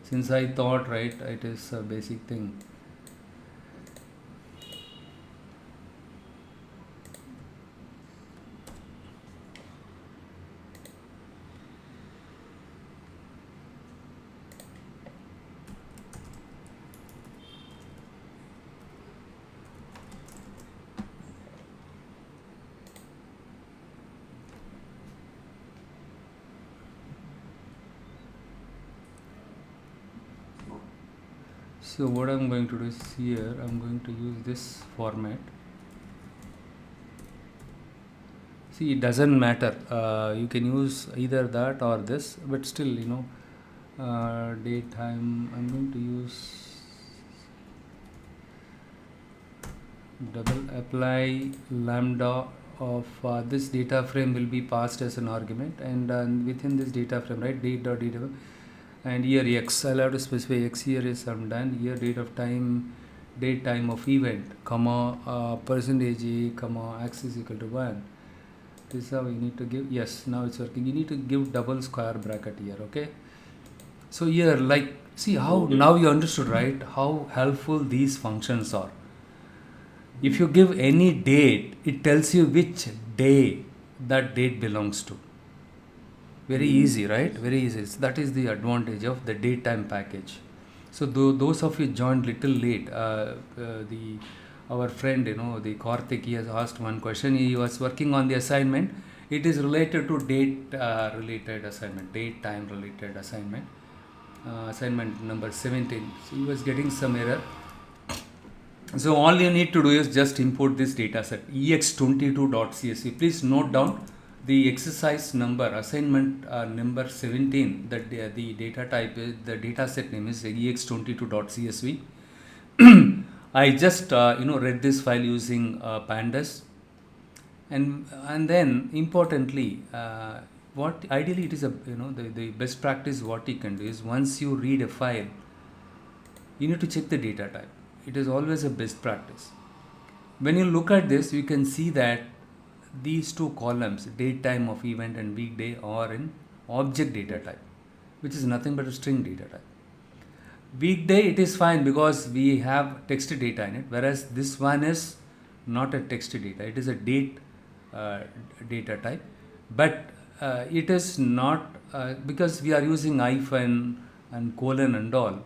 since I thought, right, it is a basic thing. So what I'm going to do is here I'm going to use this format. See, it doesn't matter. You can use either that or this, but still, daytime. I'm going to use double apply lambda of this data frame will be passed as an argument, and within this data frame, right, date dot data, and here x. I'll have to specify x here is I'm done. Here date of time, date time of event, comma percentage a, comma x is equal to 1. This is how you need to give. Yes, now it's working. You need to give double square bracket here. Okay. So here, like, see how now you understood, right, how helpful these functions are. If you give any date, it tells you which day that date belongs to. Very easy, right? Very easy. So that is the advantage of the datetime package. So those of you joined little late, the our friend, the Karthik, he has asked one question. He was working on the assignment. It is related to date related assignment, date time related assignment, assignment number 17. So he was getting some error. So all you need to do is just import this data set ex22.csv. Please note down the exercise number, assignment number 17. That the data type is, the data set name is ex22.csv. I just read this file using pandas, and then importantly, what ideally it is the best practice what you can do is once you read a file, you need to check the data type. It is always a best practice. When you look at this, you can see that these two columns, date time of event and weekday, are in object data type, which is nothing but a string data type. Weekday, it is fine because we have text data in it, whereas this one is not a text data. It is a date data type, but it is not because we are using hyphen and colon and all.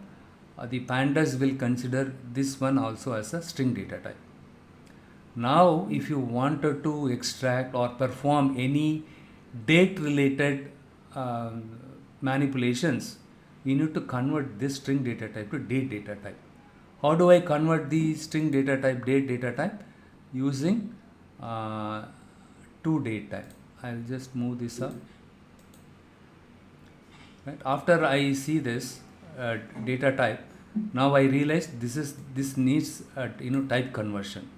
The pandas will consider this one also as a string data type. Now, if you wanted to extract or perform any date related manipulations, you need to convert this string data type to date data type. How do I convert the string data type, date data type? Using to date type. I'll just move this up. Right. After I see this data type, now I realize this needs type conversion.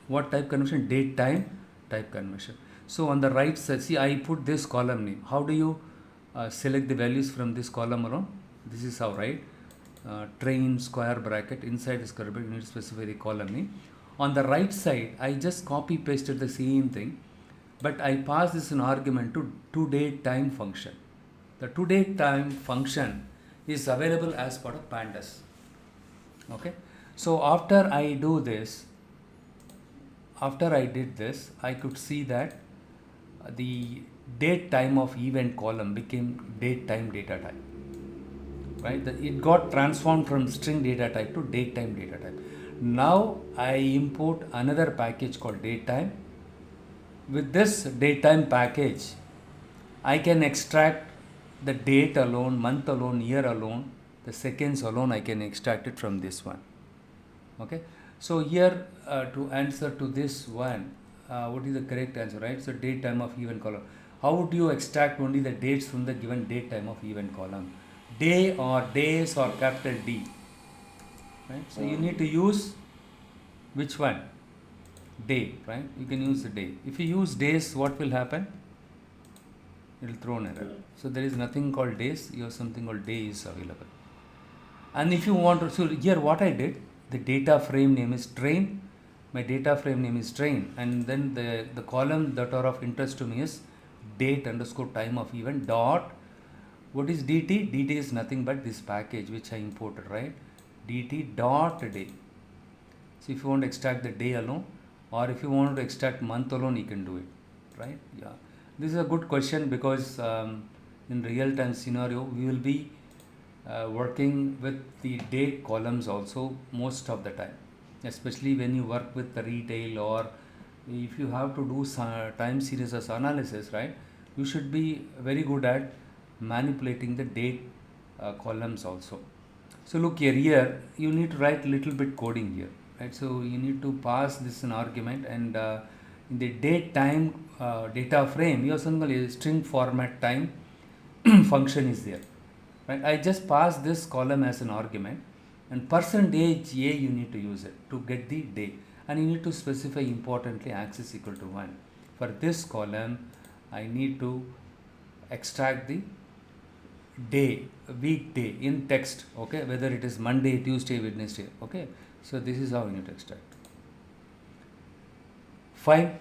What type conversion? Date time type conversion. So on the right side, see, I put this column name. How do you select the values from this column around? This is how, right? Train square bracket, inside square bracket, you need to specify the column name. On the right side, I just copy pasted the same thing, but I pass this an argument to date time function. The to date time function is available as part of pandas. Okay. So after I do this, after I did this, I could see that the date time of event column became date time data type. Right? It got transformed from string data type to date time data type. Now I import another package called date time. With this date time package, I can extract the date alone, month alone, year alone, the seconds alone. I can extract it from this one. Okay. So here to answer to this one, what is the correct answer, right? So date time of event column. How would you extract only the dates from the given date time of event column? Day or days or capital D. Right? So you need to use which one? Day, right? You can use the day. If you use days, what will happen? It will throw an error. So there is nothing called days. You have something called day is available. And if you want to, so here what I did, the data frame name is train. My data frame name is train, and then the column that are of interest to me is date underscore time of event dot What is dt? Dt is nothing but this package which I imported, right? Dt dot day. So if you want to extract the day alone, or if you want to extract month alone, you can do it, right? Yeah, this is a good question because in real time scenario we will be working with the date columns also most of the time, especially when you work with the retail, or if you have to do some time series as analysis, right? You should be very good at manipulating the date columns also. So look here you need to write little bit coding here, right? So you need to pass this an argument, and in the date time data frame you have something called a string format time function is there, right? I just pass this column as an argument, and percentage a you need to use it to get the day, and you need to specify importantly axis equal to 1. For this column I need to extract the day, weekday in text, okay, whether it is Monday, Tuesday, Wednesday, okay. So this is how you need to extract. Fine.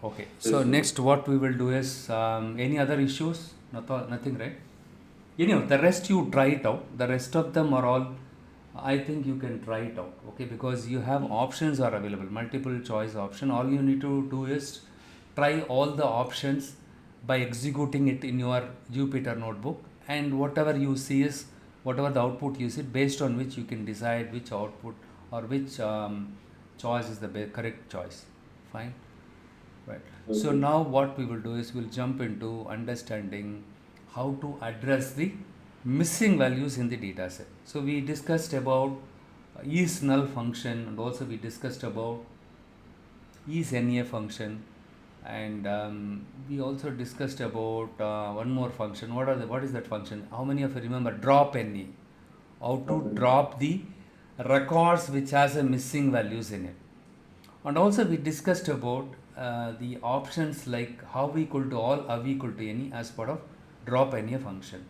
Okay, so next what we will do is any other issues? Nothing, right? Anyhow, the rest you try it out. The rest of them are all, I think you can try it out, okay, because you have options are available, multiple choice option. All you need to do is try all the options by executing it in your Jupyter notebook, and whatever you see is whatever the output you see, based on which you can decide which output or which choice is the correct choice. Fine, right? So now what we will do is we'll jump into understanding how to address the missing values in the data set. So we discussed about is null function, and also we discussed about is NA function, and we also discussed about one more function. What is that function? How many of you remember drop NA? How to drop the records which has a missing values in it. And also we discussed about the options like how equal to all, how equal to any as part of drop NA function.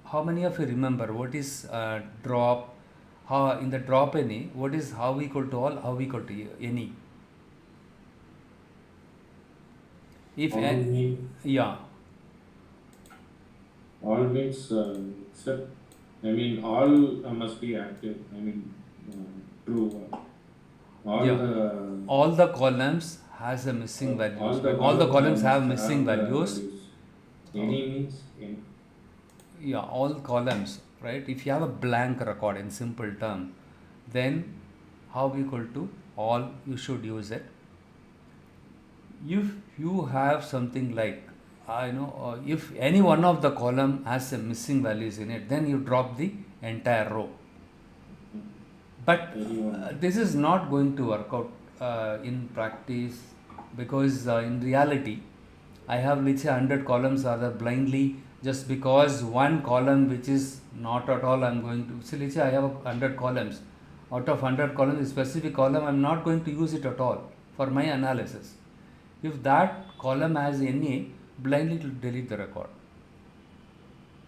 How many of you remember what is drop? How in the drop NA, what is how equal to all, how equal to any? If yeah, all means except, I mean, all must be active. I mean, true. All yeah, the all the columns has a missing values. All the columns have missing the values. values. Any means any. Yeah, all columns, right? If you have a blank record in simple term, then how equal to all you should use it. If you have something like if any one of the column has a missing values in it, then you drop the entire row. But this is not going to work out in practice, because in reality I have, let's say, 100 columns are there blindly, just because one column which is not at all I'm going to, so let's say I have 100 columns. Out of 100 columns, a specific column I'm not going to use it at all for my analysis. If that column has any, blindly to delete the record.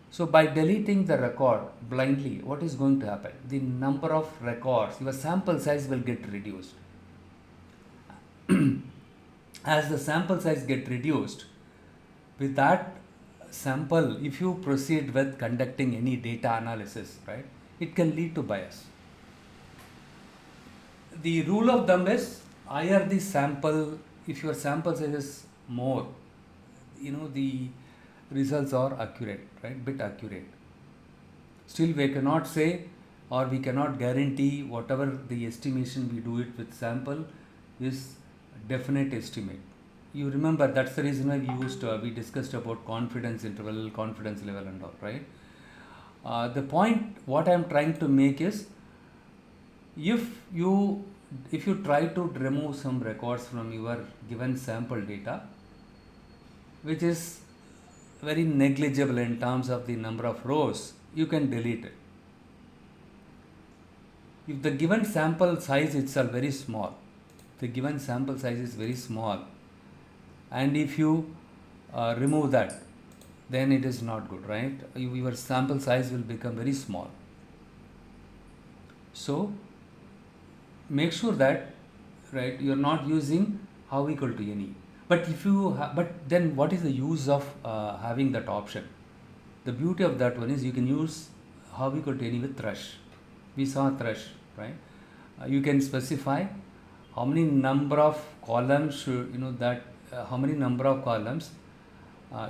So by deleting the record blindly, what is going to happen? The number of records, your sample size will get reduced. As the sample size get reduced, with that sample, if you proceed with conducting any data analysis, right, it can lead to bias. The rule of thumb is higher the sample, if your sample size is more, the results are accurate, right, bit accurate. Still we cannot say, or we cannot guarantee whatever the estimation we do it with sample is definite estimate. You remember that's the reason why we discussed about confidence interval, confidence level and all, right? The point what I am trying to make is, if you try to remove some records from your given sample data, which is very negligible in terms of the number of rows, you can delete it. If the given sample size itself very small, the given sample size is very small, and if you remove that, then it is not good, right? Your sample size will become very small. So make sure that, right, you are not using how equal to any. But if you but then what is the use of having that option? The beauty of that one is you can use how we could any with thrush. We saw thrush, right? You can specify how many number of columns should, how many number of columns,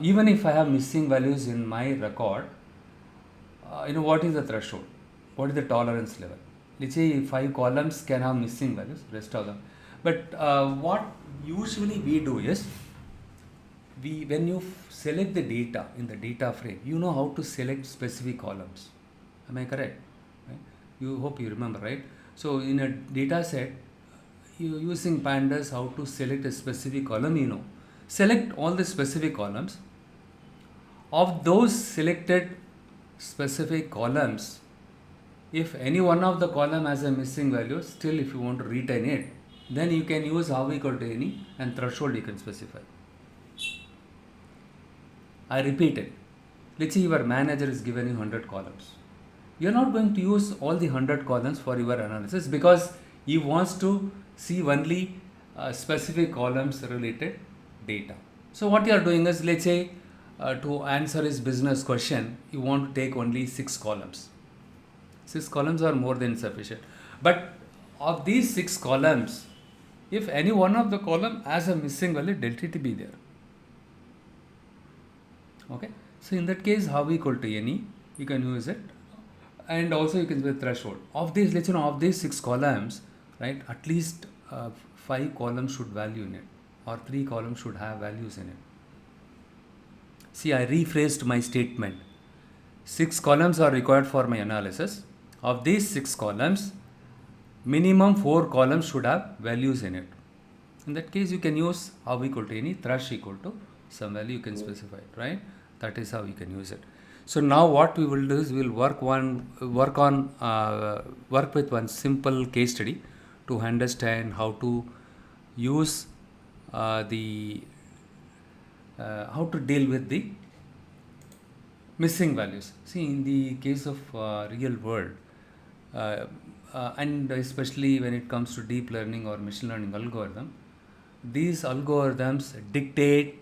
even if I have missing values in my record, what is the threshold? What is the tolerance level? Let's say 5 columns can have missing values, rest of them. But what usually we do is, when you select the data in the data frame, you know how to select specific columns. Am I correct? Right? You hope you remember, right? So in a data set, you using pandas how to select a specific column, select all the specific columns. Of those selected specific columns, if any one of the column has a missing value, still if you want to retain it, then you can use how equal to any and threshold you can specify. I repeat it. Let's say your manager is given you 100 columns. You're not going to use all the 100 columns for your analysis because he wants to see only specific columns related data. So what you are doing is, let's say to answer his business question, you want to take only 6 columns. 6 columns are more than sufficient. But of these 6 columns, if any one of the column has a missing value, let it be there. Okay. So in that case, how equal to any, you can use it. And also you can use the threshold. Of these, let's of these 6 columns, right, at least 5 columns should value in it, or 3 columns should have values in it. See, I rephrased my statement. 6 columns are required for my analysis. Of these 6 columns, minimum 4 columns should have values in it. In that case, you can use how equal to any, thrush equal to some value you can specify it, right? That is how you can use it. So now what we will do is we will work with one simple case study to understand how to use how to deal with the missing values. See, in the case of real world, and especially when it comes to deep learning or machine learning algorithm, these algorithms dictate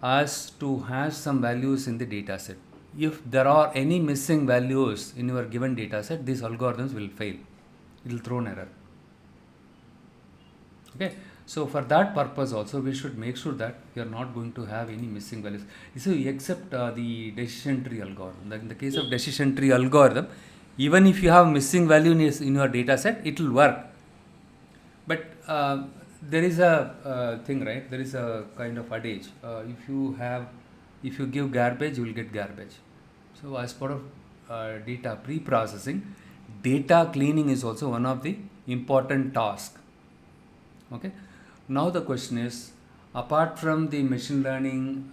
us to have some values in the data set. If there are any missing values in your given data set, these algorithms will fail. It will throw an error. Okay. So for that purpose also, we should make sure that we are not going to have any missing values. So except the decision tree algorithm. In the case of decision tree algorithm, even if you have missing value in your data set, it will work. But there is a thing, right? There is a kind of adage. If you give garbage, you will get garbage. So as part of data pre-processing, data cleaning is also one of the important tasks. Okay. Now the question is, apart from the machine learning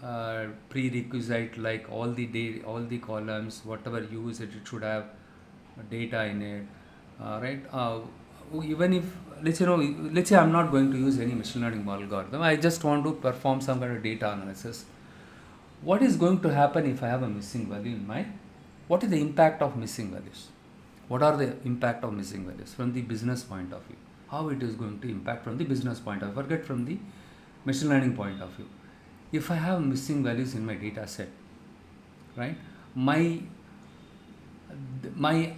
prerequisite, like all the columns, whatever you use it should have data in it, right? Even if let's say I'm not going to use any machine learning algorithm, I just want to perform some kind of data analysis. What is going to happen if I have a missing value in my? What is the impact of missing values? What are the impact of missing values from the business point of view? How it is going to impact from the business point of view? Forget from the machine learning point of view. If I have missing values in my data set, right, my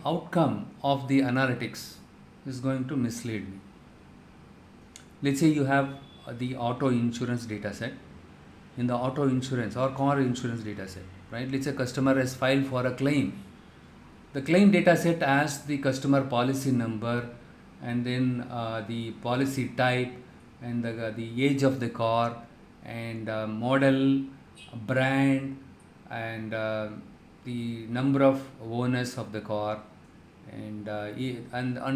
outcome of the analytics is going to mislead me. Let's say you have the auto insurance data set. In the auto insurance or car insurance data set, right? Let's say customer has filed for a claim. The claim data set has the customer policy number, and then the policy type, and the age of the car, and model, brand, and the number of owners of the car, and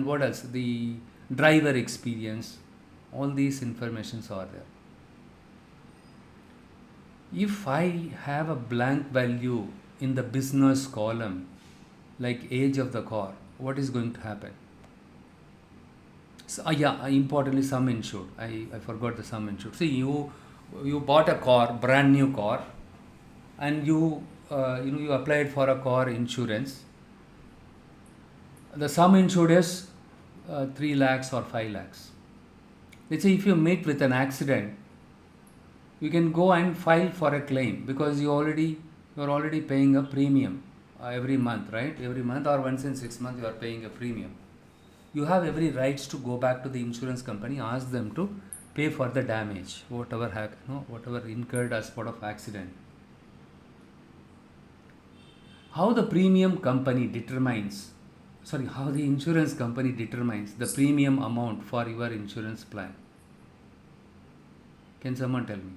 what else? The driver experience. All these informations are there. If I have a blank value in the business column, like age of the car, what is going to happen? So, importantly, sum insured. I forgot the sum insured. See, you bought a car, brand new car, and you applied for a car insurance. The sum insured is 3 lakhs or 5 lakhs. Let's say if you meet with an accident, you can go and file for a claim because you already you are already paying a premium every month, right? Every month or once in 6 months you are paying a premium. You have every rights to go back to the insurance company, ask them to pay for the damage, whatever incurred as part of accident. How the insurance company determines the premium amount for your insurance plan? Can someone tell me?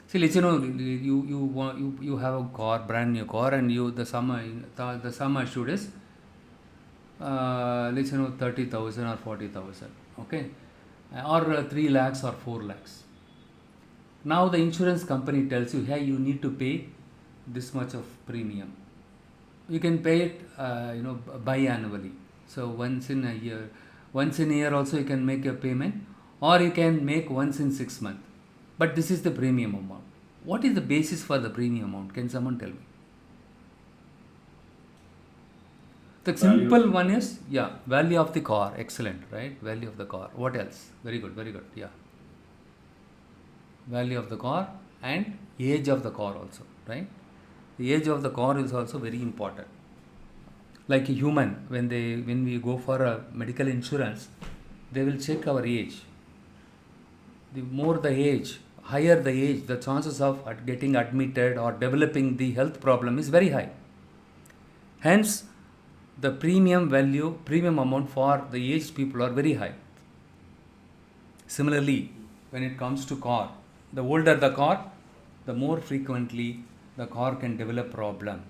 See, let's you have a car, brand new car, and the sum assured is 30,000 or 40,000, okay, or 3 lakhs or 4 lakhs. Now the insurance company tells you, hey, you need to pay this much of premium. You can pay it biannually. So once in a year also you can make a payment, or you can make once in 6 months. But this is the premium amount. What is the basis for the premium amount? Can someone tell me? The simple one is, value of the car. Excellent, right? Value of the car. What else? Very good, yeah. Value of the car and age of the car also, right? The age of the car is also very important. Like a human, when we go for a medical insurance, they will check our age. The more the age, higher the age, the chances of getting admitted or developing the health problem is very high. Hence, the premium amount for the aged people are very high. Similarly, when it comes to car, the older the car, the more frequently the car can develop problem.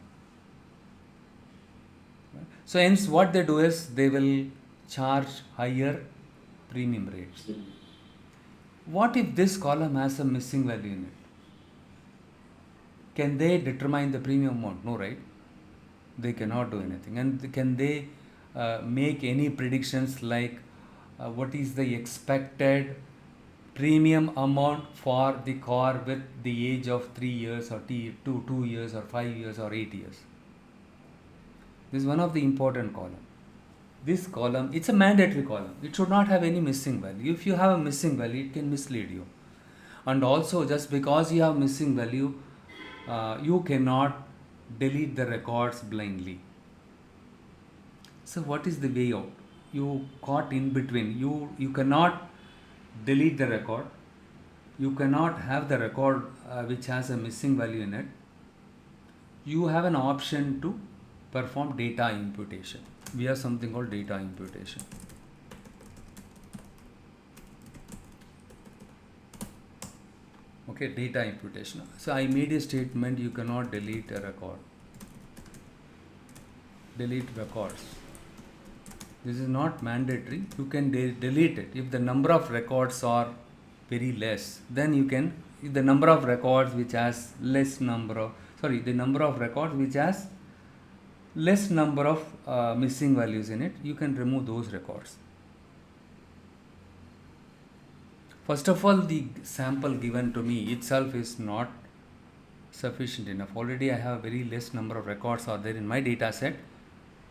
So hence what they do is they will charge higher premium rates. What if this column has a missing value in it? Can they determine the premium amount? No, right? They cannot do anything. And can they make any predictions like what is the expected premium amount for the car with the age of 3 years or 2 years or 5 years or 8 years? This is one of the important column. This column, it's a mandatory column. It should not have any missing value. If you have a missing value, it can mislead you. And also, just because you have missing value, you cannot delete the records blindly. So what is the way out? You caught in between. You cannot delete the record. You cannot have the record which has a missing value in it. You have an option to perform data imputation. We have something called data imputation. Okay, data imputation. So I made a statement, you cannot delete a record. Delete records. This is not mandatory. You can delete it. If the number of records are very less, then you can, if the number of records which has less number of missing values in it, you can remove those records. First of all, the sample given to me itself is not sufficient enough. Already I have very less number of records are there in my data set.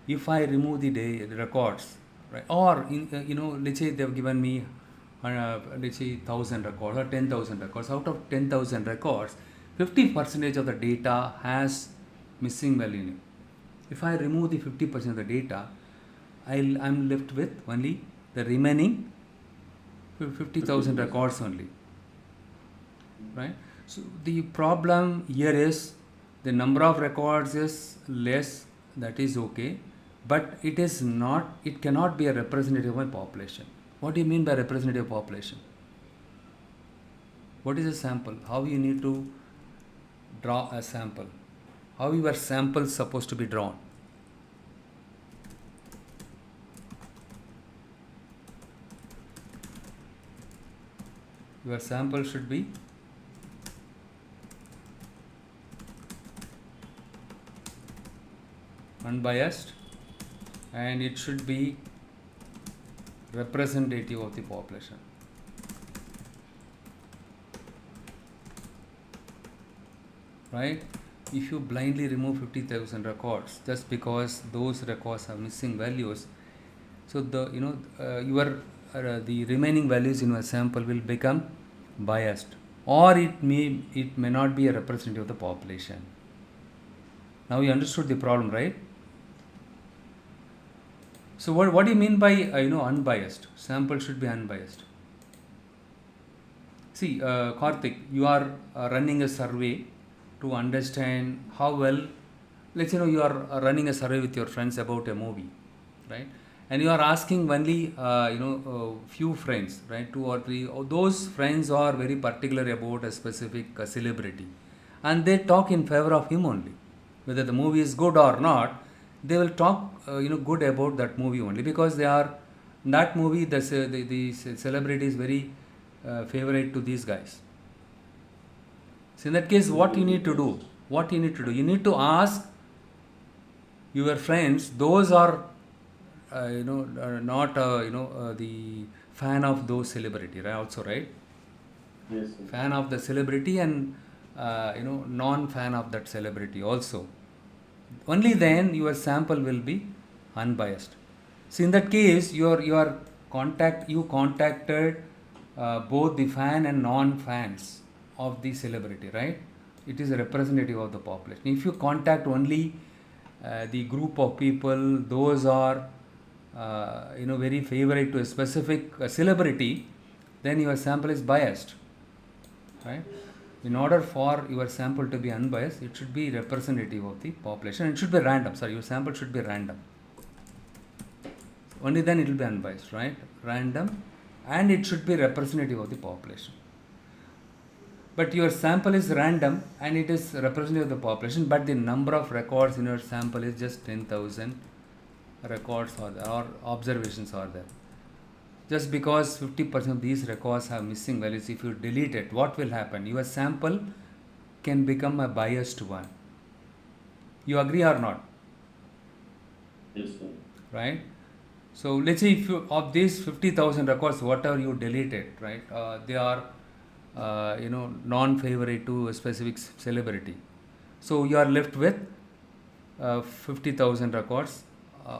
If I remove the records, right, or let's say they have given me let's say 1,000 records or 10,000 records. Out of 10,000 records, 50% of the data has missing value in it. If I remove the 50% of the data, I'm left with only the remaining 50,000 records only, right? So the problem here is the number of records is less, that is okay, but it cannot be a representative of my population. What do you mean by representative population? What is a sample? How you need to draw a sample? How your sample is supposed to be drawn? Your sample should be unbiased and it should be representative of the population. Right? If you blindly remove 50,000 records just because those records have missing values, so the remaining values in your sample will become biased, or it may not be a representative of the population. Now you understood the problem, right? So what do you mean by unbiased? Sample should be unbiased. See, Karthik, you are running a survey to understand how well. Let's say you are running a survey with your friends about a movie, right? And you are asking only few friends, right? Two or three. Those friends are very particular about a specific celebrity, and they talk in favor of him only. Whether the movie is good or not, they will talk good about that movie only, because they are that movie. The celebrity is very favorite to these guys. So in that case, what you need to do? What you need to do? You need to ask your friends. Those are not the fan of those celebrity, right? Also, right? Yes, sir. Fan of the celebrity and non-fan of that celebrity also. Only then your sample will be unbiased. So in that case, you contacted both the fan and non-fans of the celebrity, right? It is a representative of the population. If you contact only the group of people, those are very favorite to a specific celebrity, then your sample is biased, right? In order for your sample to be unbiased, it should be representative of the population. It should be random. Sorry, your sample should be random. Only then it will be unbiased, right? Random, and it should be representative of the population. But your sample is random and it is representative of the population, but the number of records in your sample is just 10,000 records are there, or observations are there. Just because 50% of these records have missing values, if you delete it, what will happen? Your sample can become a biased one. You agree or not? Yes, sir. Right? So let's say if you, of these 50,000 records, whatever you deleted, right, they are non-favorite to a specific celebrity. So you are left with 50,000 records,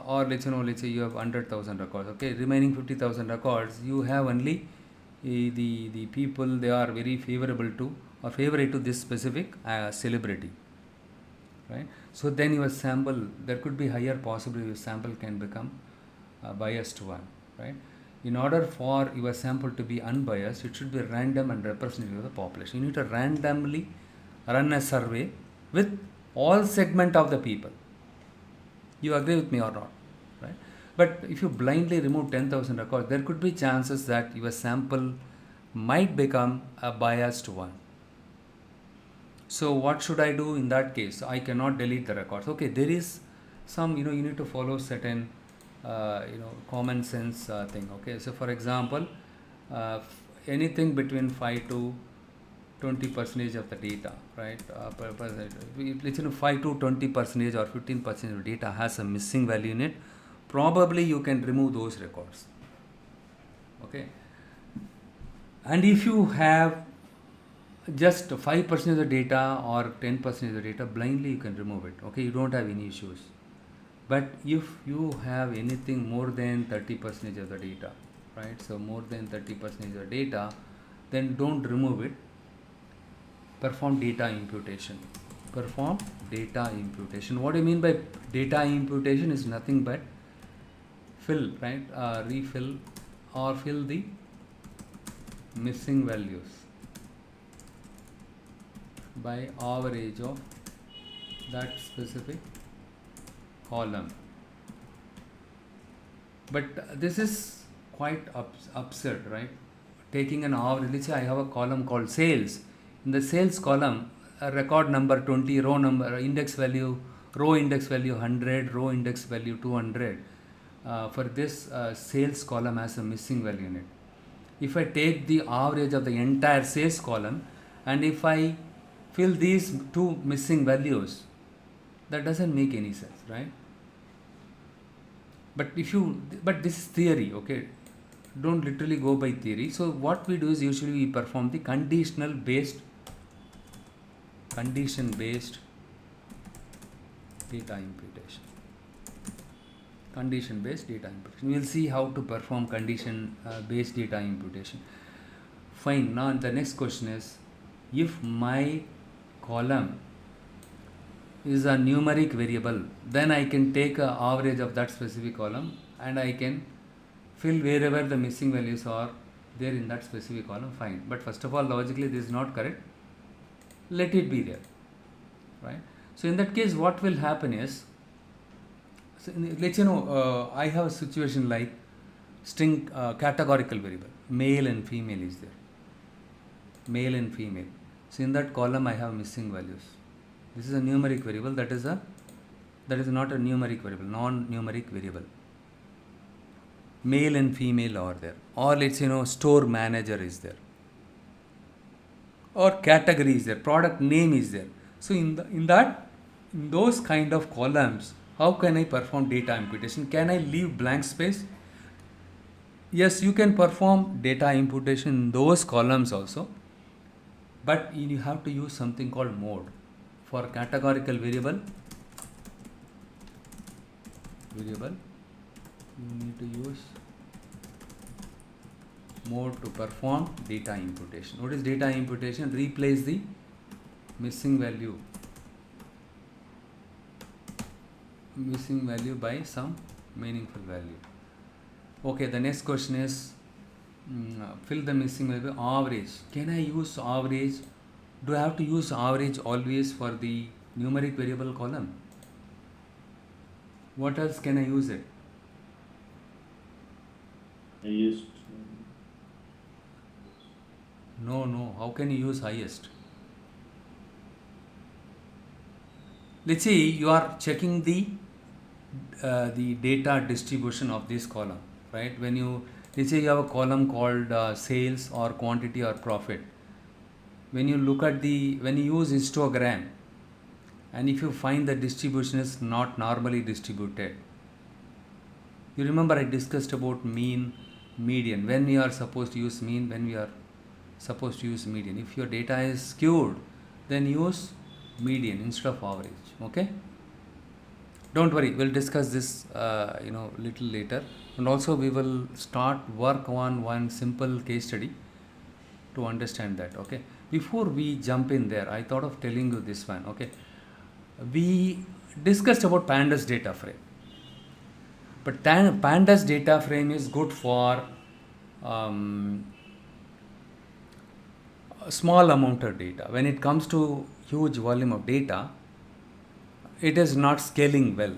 or let's say you have 100,000 records. Okay, remaining 50,000 records, you have only the people they are very favorable to or favorite to this specific celebrity, right? So then your sample, there could be higher possibility your sample can become a biased one, right? In order for your sample to be unbiased, it should be random and representative of the population. You need to randomly run a survey with all segment of the people. You agree with me or not, right? But if you blindly remove 10,000 records, there could be chances that your sample might become a biased one. So what should I do in that case? I cannot delete the records. Okay, there is some, you need to follow certain common sense thing. Okay, so for example, anything between 5 to 20% of the data, right? Let's 5 to 20% or 15% of data has a missing value in it. Probably you can remove those records. Okay, and if you have just 5% of the data or 10% of the data, blindly you can remove it. Okay, you don't have any issues. But if you have anything more than 30% of the data, right? So more than 30% of the data, then don't remove it. Perform data imputation. Perform data imputation. What do you mean by data imputation? Is nothing but fill, right? Refill or fill the missing values by average of that specific column. But this is quite absurd, right? Taking an average. Let's say I have a column called sales. In the sales column, a record number 20, row number, index value, row index value 100, row index value 200. For this sales column has a missing value in it. If I take the average of the entire sales column and if I fill these two missing values, that doesn't make any sense, right? But this is theory, okay? Don't literally go by theory. So what we do is usually we perform the condition based data imputation. Condition based data imputation. We will see how to perform condition based data imputation. Fine. Now the next question is, if my column is a numeric variable, then I can take a average of that specific column and I can fill wherever the missing values are there in that specific column, fine. But first of all, logically this is not correct. Let it be there, right? So in that case, what will happen is, so let's I have a situation like string categorical variable, male and female is there, male and female. So in that column I have missing values. This is a numeric variable, that is not a numeric variable, non-numeric variable. Male and female are there, or let's say store manager is there, or category is there, product name is there. So in those kind of columns, how can I perform data imputation? Can I leave blank space? Yes, you can perform data imputation in those columns also, but you have to use something called mode. For categorical variable, you need to use mode to perform data imputation. What is data imputation? Replace the missing value by some meaningful value. Okay, the next question is fill the missing value. Average. Can I use average? Do I have to use average always for the numeric variable column? What else can I use it? Highest. No. How can you use highest? Let's say you are checking the data distribution of this column, right? Let's say you have a column called sales or quantity or profit. When you use histogram, and if you find the distribution is not normally distributed, you remember I discussed about mean, median, when we are supposed to use mean, when we are supposed to use median. If your data is skewed, then use median instead of average. Okay, don't worry, we'll discuss this little later, and also we will start work on one simple case study to understand that. Okay, before we jump in there, I thought of telling you this one. Okay, we discussed about pandas data frame, but pandas data frame is good for a small amount of data. When it comes to huge volume of data, it is not scaling well.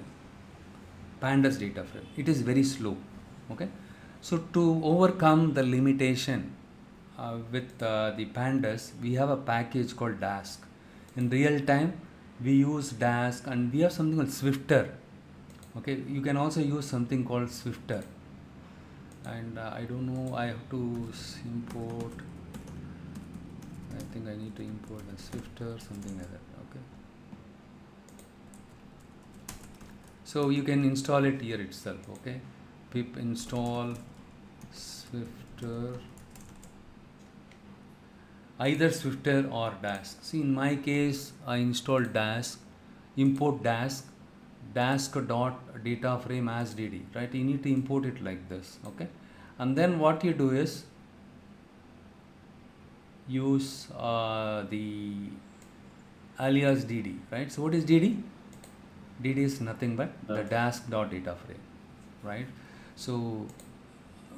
Pandas data frame, it is very slow. Okay, so to overcome the limitation with the pandas, we have a package called Dask. In real time, we use Dask, and we have something called Swifter. Okay, you can also use something called Swifter, and I don't know, I have to import. I think I need to import a Swifter, something like that. Okay, so you can install it here itself. Okay, pip install Swifter, either Swifter or Dask. See, in my case, I installed Dask, import Dask dot data frame as dd, right? You need to import it like this. Okay, and then what you do is use the alias dd, right? So what is dd? dd is nothing but the Dask dot data frame, right? So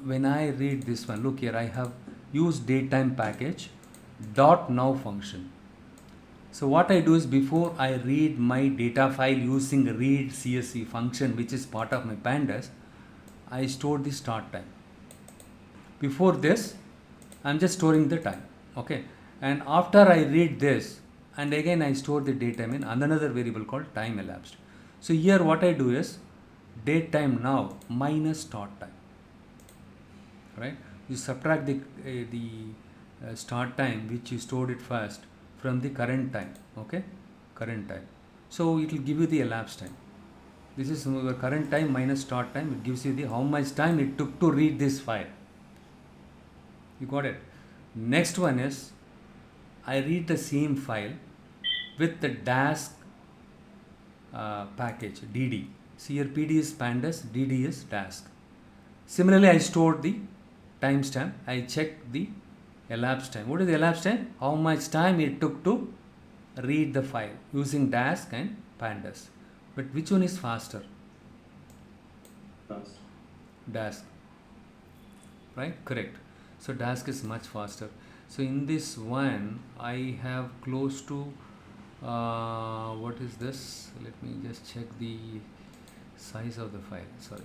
when I read this one, look here, I have used datetime package dot now function. So what I do is, before I read my data file using read CSV function, which is part of my pandas, I store the start time. Before this, I'm just storing the time. Okay, and after I read this, and again I store the date time in another variable called time elapsed. So here what I do is date time now minus start time, right? You subtract the start time which you stored it first from the current time. Okay, current time. So it will give you the elapsed time. This is your current time minus start time. It gives you the how much time it took to read this file. You got it? Next one is, I read the same file with the Dask package dd. See here, PD is pandas, dd is Dask. Similarly, I stored the timestamp. I check the elapsed time. What is the elapsed time? How much time it took to read the file using Dask and Pandas. But which one is faster? Fast. Dask. Right? Correct. So Dask is much faster. So in this one, I have close to what is this? Let me just check the size of the file. Sorry.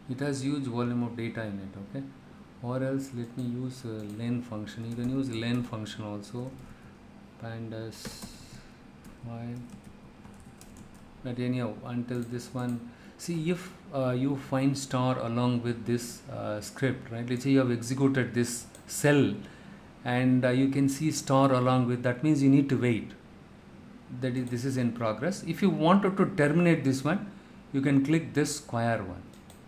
It has huge volume of data in it, okay? Or else let me use len function. You can use len function also. Pandas file. But anyhow, until this one, see if you find star along with this script, right? Let's say you have executed this cell and you can see star along with, that means you need to wait. That is, this is in progress. If you wanted to terminate this one, you can click this square one.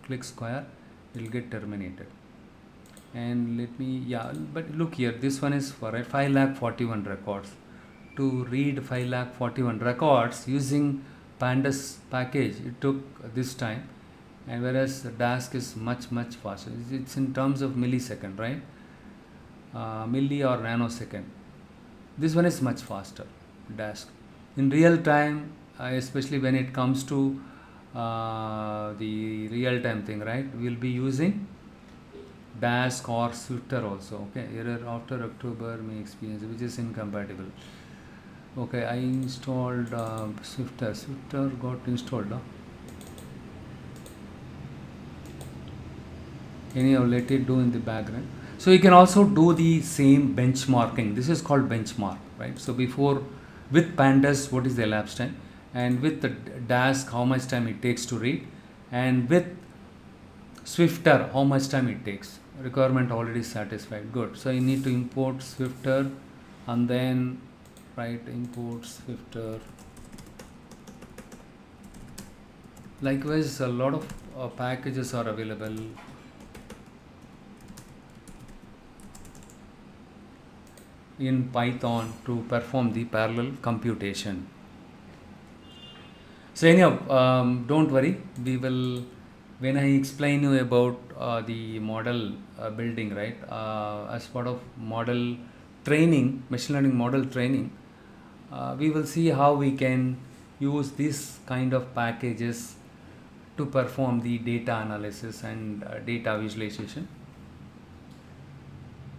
Click square, it will get terminated. And let me, yeah, but look here, this one is for 5,41,000 records. To read 5,41,000 records using Pandas package, it took this time, and whereas Dask is much faster. It's in terms of millisecond, right? Milli or nanosecond. This one is much faster, Dask. In real time, especially when it comes to the real time thing, right? We'll be using Dask or Swifter also. Okay, error after October may experience, which is incompatible. Okay, I installed Swifter. Swifter got installed. Huh? Anyhow, let it do in the background. So you can also do the same benchmarking. This is called benchmark, right? So before, with Pandas, what is the elapsed time? And with the Dask, how much time it takes to read, and with Swifter, how much time it takes. Requirement already satisfied. Good. So you need to import Swifter, and then write import Swifter. Likewise, a lot of packages are available. In Python to perform the parallel computation. So anyhow, don't worry, we will, when I explain you about the model building, right, as part of model training, machine learning model training, we will see how we can use this kind of packages to perform the data analysis and data visualization.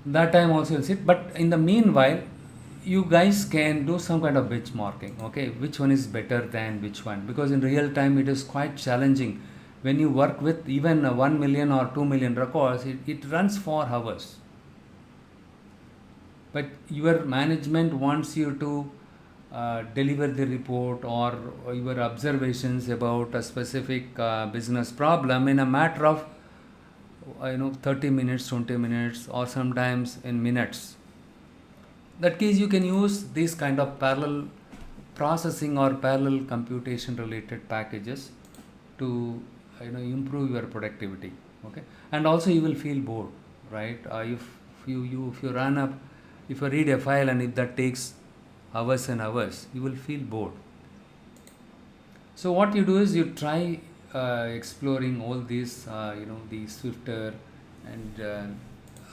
That time also you'll see it, but in the meanwhile, you guys can do some kind of benchmarking, okay, which one is better than which one, because in real time it is quite challenging. When you work with even 1 million or 2 million records, it runs for hours. But your management wants you to deliver the report or your observations about a specific business problem in a matter of 30 minutes, 20 minutes, or sometimes in minutes. That case, you can use these kind of parallel processing or parallel computation related packages to improve your productivity. Okay, and also you will feel bored, right? If you read a file and if that takes hours and hours, you will feel bored. So what you do is you try exploring all these the Swifter and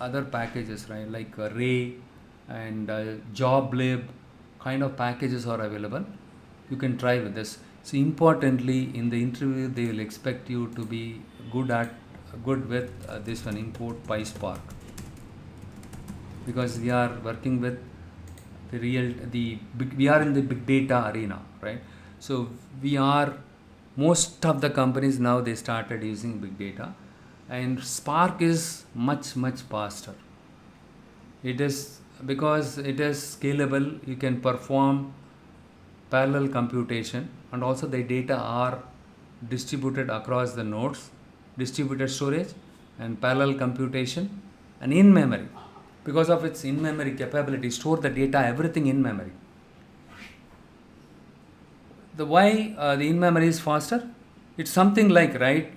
other packages, right, like Ray and JobLib kind of packages are available. You can try with this. So importantly, in the interview they will expect you to be good with this one, import PySpark, because we are working with we are in the big data arena, right? So most of the companies now, they started using big data, and Spark is much faster. It is because it is scalable. You can perform parallel computation, and also the data are distributed across the nodes, distributed storage and parallel computation, and in memory. Because of its in-memory capability, store the data, everything in memory. Why the in-memory is faster? It's something like, right,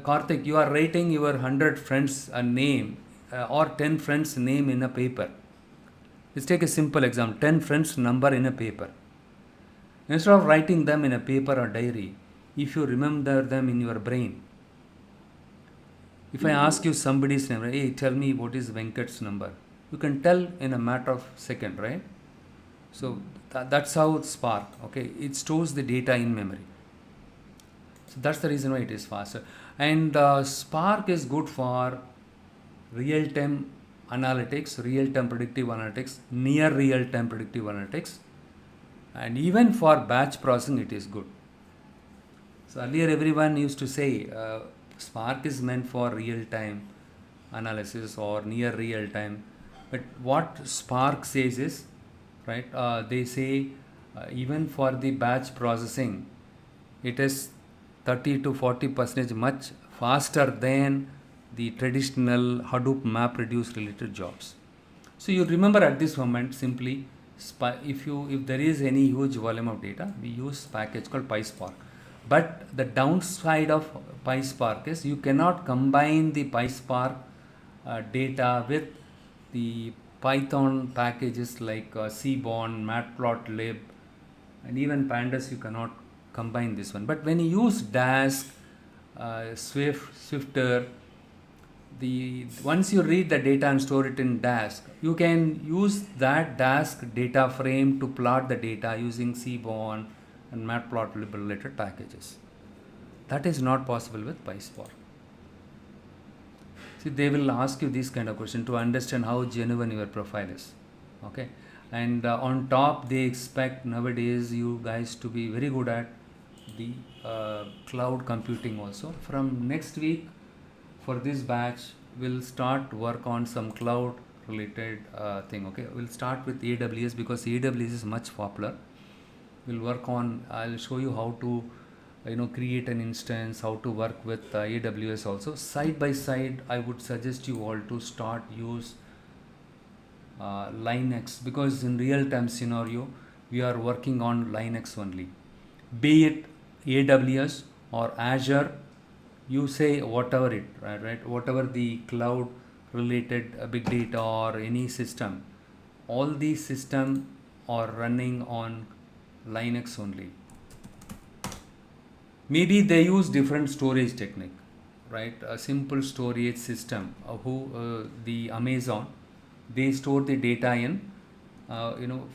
Karthik, you are writing your 100 friends a name or 10 friends name in a paper. Let's take a simple example, 10 friends number in a paper. Instead of writing them in a paper or diary, if you remember them in your brain, if I ask you somebody's name, hey, tell me what is Venkat's number, you can tell in a matter of second, right? So that's how Spark, okay, it stores the data in memory. So that's the reason why it is faster. And Spark is good for real-time analytics, real-time predictive analytics, near real-time predictive analytics, and even for batch processing it is good. So earlier everyone used to say Spark is meant for real-time analysis or near real-time, but what Spark says is, right, they say even for the batch processing it is 30 to 40% much faster than the traditional Hadoop MapReduce related jobs. So you remember at this moment simply, if there is any huge volume of data, we use package called PySpark. But the downside of PySpark is you cannot combine the PySpark data with the Python packages like Seaborn, Matplotlib, and even Pandas. You cannot combine this one. But when you use Dask, Swifter, once you read the data and store it in Dask, you can use that Dask data frame to plot the data using Seaborn and Matplotlib related packages. That is not possible with PySpark. See, they will ask you this kind of question to understand how genuine your profile is. Okay, and on top they expect nowadays you guys to be very good at the cloud computing also. From next week, for this batch, we'll start work on some cloud related thing. Okay, we'll start with AWS because AWS is much popular. We'll work on, I'll show you how to create an instance, how to work with AWS also. Side by side, I would suggest you all to start use Linux, because in real time scenario we are working on Linux only, be it AWS or Azure. You say whatever it, right, whatever the cloud related big data or any system, all these systems are running on Linux only. Maybe they use different storage technique, right? A simple storage system, the Amazon, they store the data in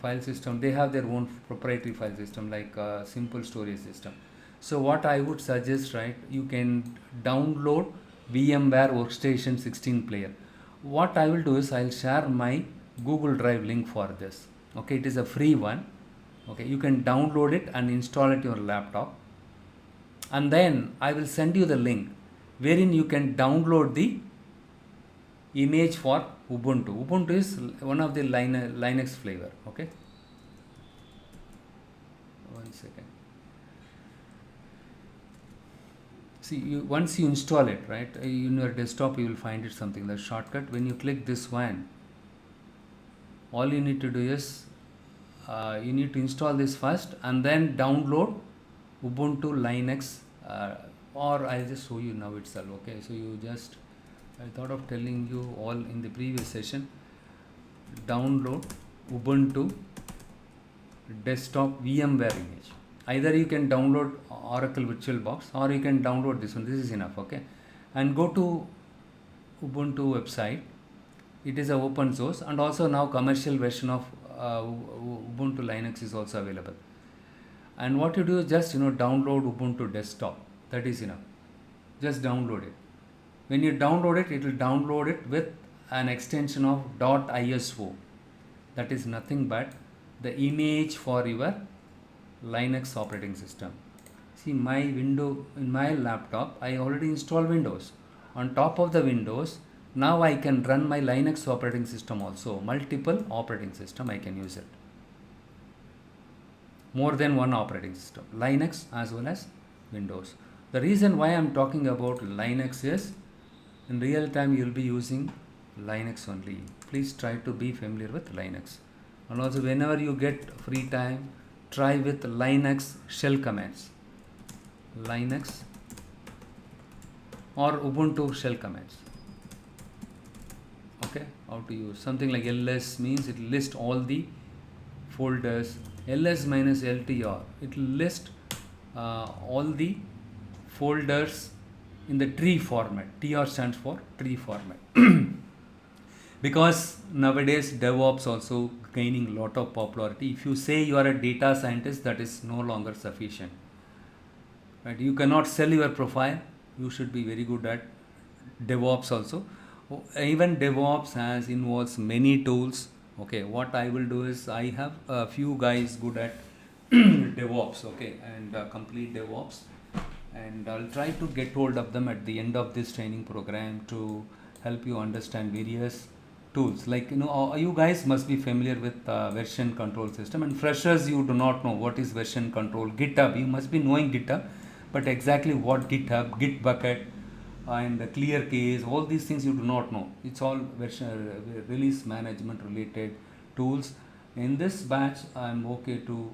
file system. They have their own proprietary file system like simple storage system. So what I would suggest, right, you can download VMware Workstation 16 player. What I will do is I'll share my Google Drive link for this. Okay, it is a free one. Okay, you can download it and install it on your laptop, and then I will send you the link wherein you can download the image for Ubuntu. Ubuntu is one of the Linux flavor. Okay, one second. See, once you install it, right, in your desktop you will find it something like shortcut. When you click this one, all you need to do is you need to install this first and then download Ubuntu Linux, or I'll just show you now itself. Okay, so you just, I thought of telling you all in the previous session, download Ubuntu desktop VMware image. Either you can download Oracle VirtualBox or you can download this one. This is enough. Okay, and go to Ubuntu website. It is a open source, and also now commercial version of Ubuntu Linux is also available. And what you do is just download Ubuntu desktop. That is enough. Just download it. When you download it, it will download it with an extension of .iso. That is nothing but the image for your Linux operating system. See, my window in my laptop, I already installed Windows. On top of the Windows, now I can run my Linux operating system also. Multiple operating system I can use it. More than one operating system, Linux as well as Windows. The reason why I am talking about Linux is, in real time you will be using Linux only. Please try to be familiar with Linux. And also whenever you get free time, try with Linux shell commands. Linux or Ubuntu shell commands. how to use something like ls means it lists all the folders. ls minus ltr, it will list all the folders in the tree format. tr stands for tree format. Because nowadays DevOps also gaining lot of popularity. If you say you are a data scientist, that is no longer sufficient, right? You cannot sell your profile. You should be very good at DevOps also. Even DevOps has involves many tools. Okay, what I will do is I have a few guys good at DevOps, okay, and complete DevOps, and I'll try to get hold of them at the end of this training program to help you understand various tools. Like, you guys must be familiar with version control system, and freshers, you do not know what is version control. GitHub, you must be knowing GitHub, but exactly what GitHub, Gitbucket, and clear case, all these things you do not know. It's all version release management related tools. In this batch, I'm okay to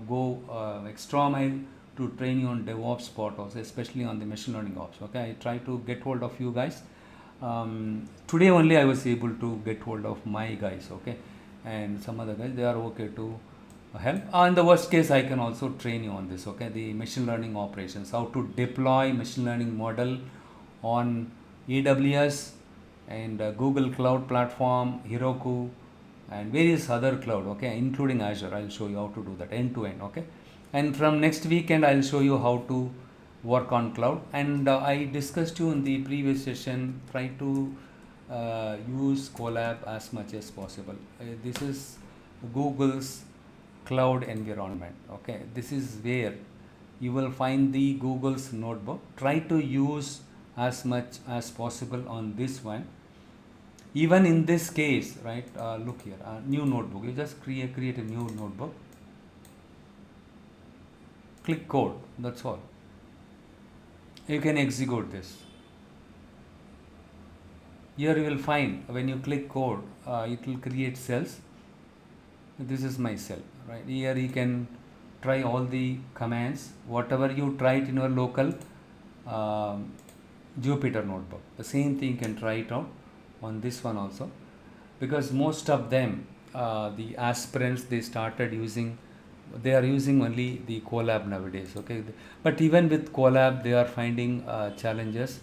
go extra mile to train you on DevOps part also, especially on the machine learning ops. Okay, I try to get hold of you guys. Today only I was able to get hold of my guys, okay, and some other guys, they are okay to help. In the worst case, I can also train you on this, okay, the machine learning operations, how to deploy machine learning model on AWS and Google Cloud Platform, Heroku, and various other cloud, okay, including Azure. I'll show you how to do that end to end, okay. And from next weekend, I'll show you how to work on cloud. And I discussed you in the previous session, try to use Colab as much as possible. This is Google's cloud environment, okay. This is where you will find the Google's notebook. Try to use as much as possible on this one. Even in this case, right, look here, new notebook, you just create a new notebook, click code, that's all. You can execute this. Here you will find when you click code, it will create cells. This is my cell, right? Here you can try all the commands, whatever you tried in your local Jupyter notebook. The same thing you can try it out on this one also, because most of them, the aspirants, they are using only the Colab nowadays, okay. But even with Colab, they are finding challenges.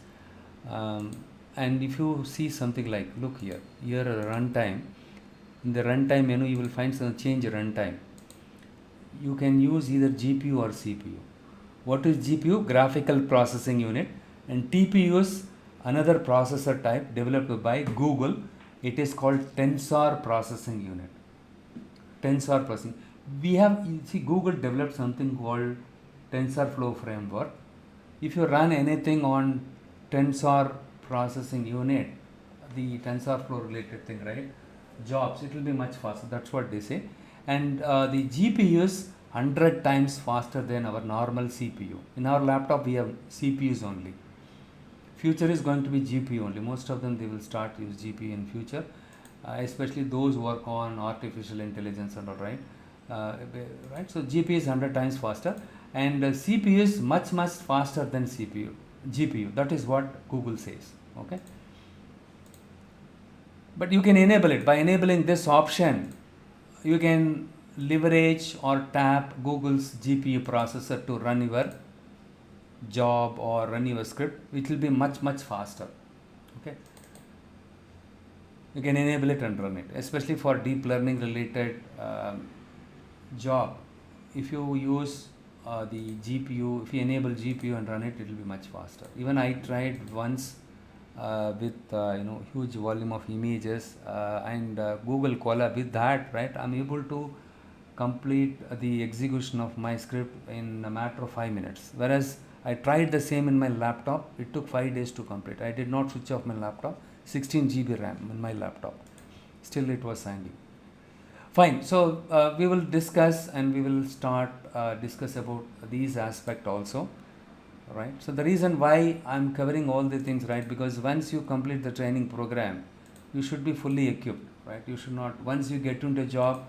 And if you see something like, look here runtime, in the runtime menu you will find some change runtime. You can use either GPU or CPU. What is GPU? Graphical processing unit. And TPU is another processor type developed by Google. It is called tensor processing unit. Tensor processing. Google developed something called TensorFlow framework. If you run anything on tensor processing unit, the TensorFlow related thing, right, jobs, it will be much faster. That's what they say. And the GPU is 100 times faster than our normal CPU. In our laptop, we have CPUs only. Future is going to be GPU only. Most of them, they will start use GPU in future, especially those who work on artificial intelligence and all, right. Right. So GPU is 100 times faster, and CPU is much faster than GPU. That is what Google says. Okay. But you can enable it. By enabling this option, you can leverage or tap Google's GPU processor to run your job or run your script, which will be much faster. Okay. You can enable it and run it, especially for deep learning related job. If you use the GPU, if you enable GPU and run it, it will be much faster. Even I tried once with huge volume of images and Google Colab. With that, right, I'm able to complete the execution of my script in a matter of 5 minutes. Whereas I tried the same in my laptop, it took 5 days to complete. I did not switch off my laptop, 16 GB RAM in my laptop. Still it was hanging. Fine. So we will discuss and we will start discuss about these aspects also. Right. So the reason why I'm covering all the things, right, because once you complete the training program, you should be fully equipped, right? You should not, once you get into a job,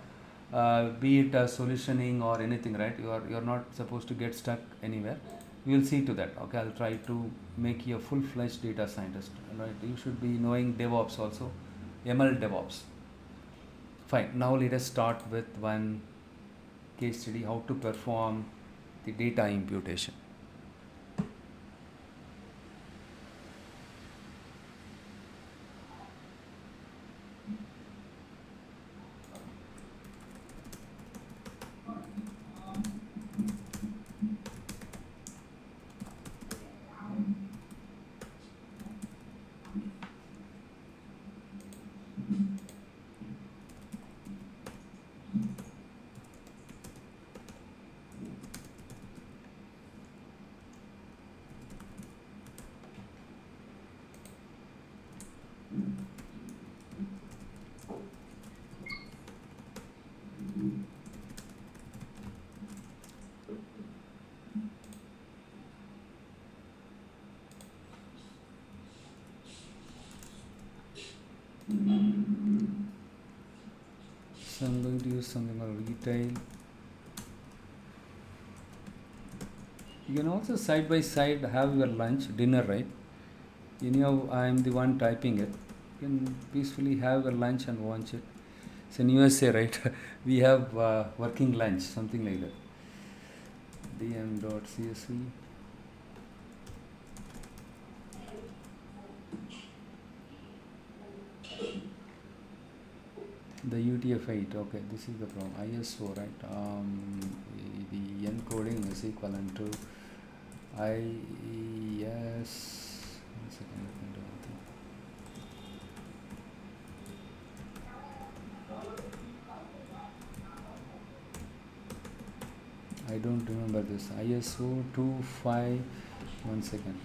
be it solutioning or anything, right, you're not supposed to get stuck anywhere. We will see to that. Okay, I'll try to make you a full-fledged data scientist, right? You should be knowing DevOps also, ML DevOps. Fine. Now let us start with one case study, how to perform the data imputation. So I'm going to use something called retail. You can also side by side have your lunch, dinner, right? Anyhow, I'm the one typing it. You can peacefully have your lunch and watch it. It's in USA, right? We have working lunch, something like that. dm.csv. The UTF-8, okay, this is the problem. ISO, right? The encoding is equivalent to IES. One second, let me do one thing. I don't remember this. ISO 25. One second.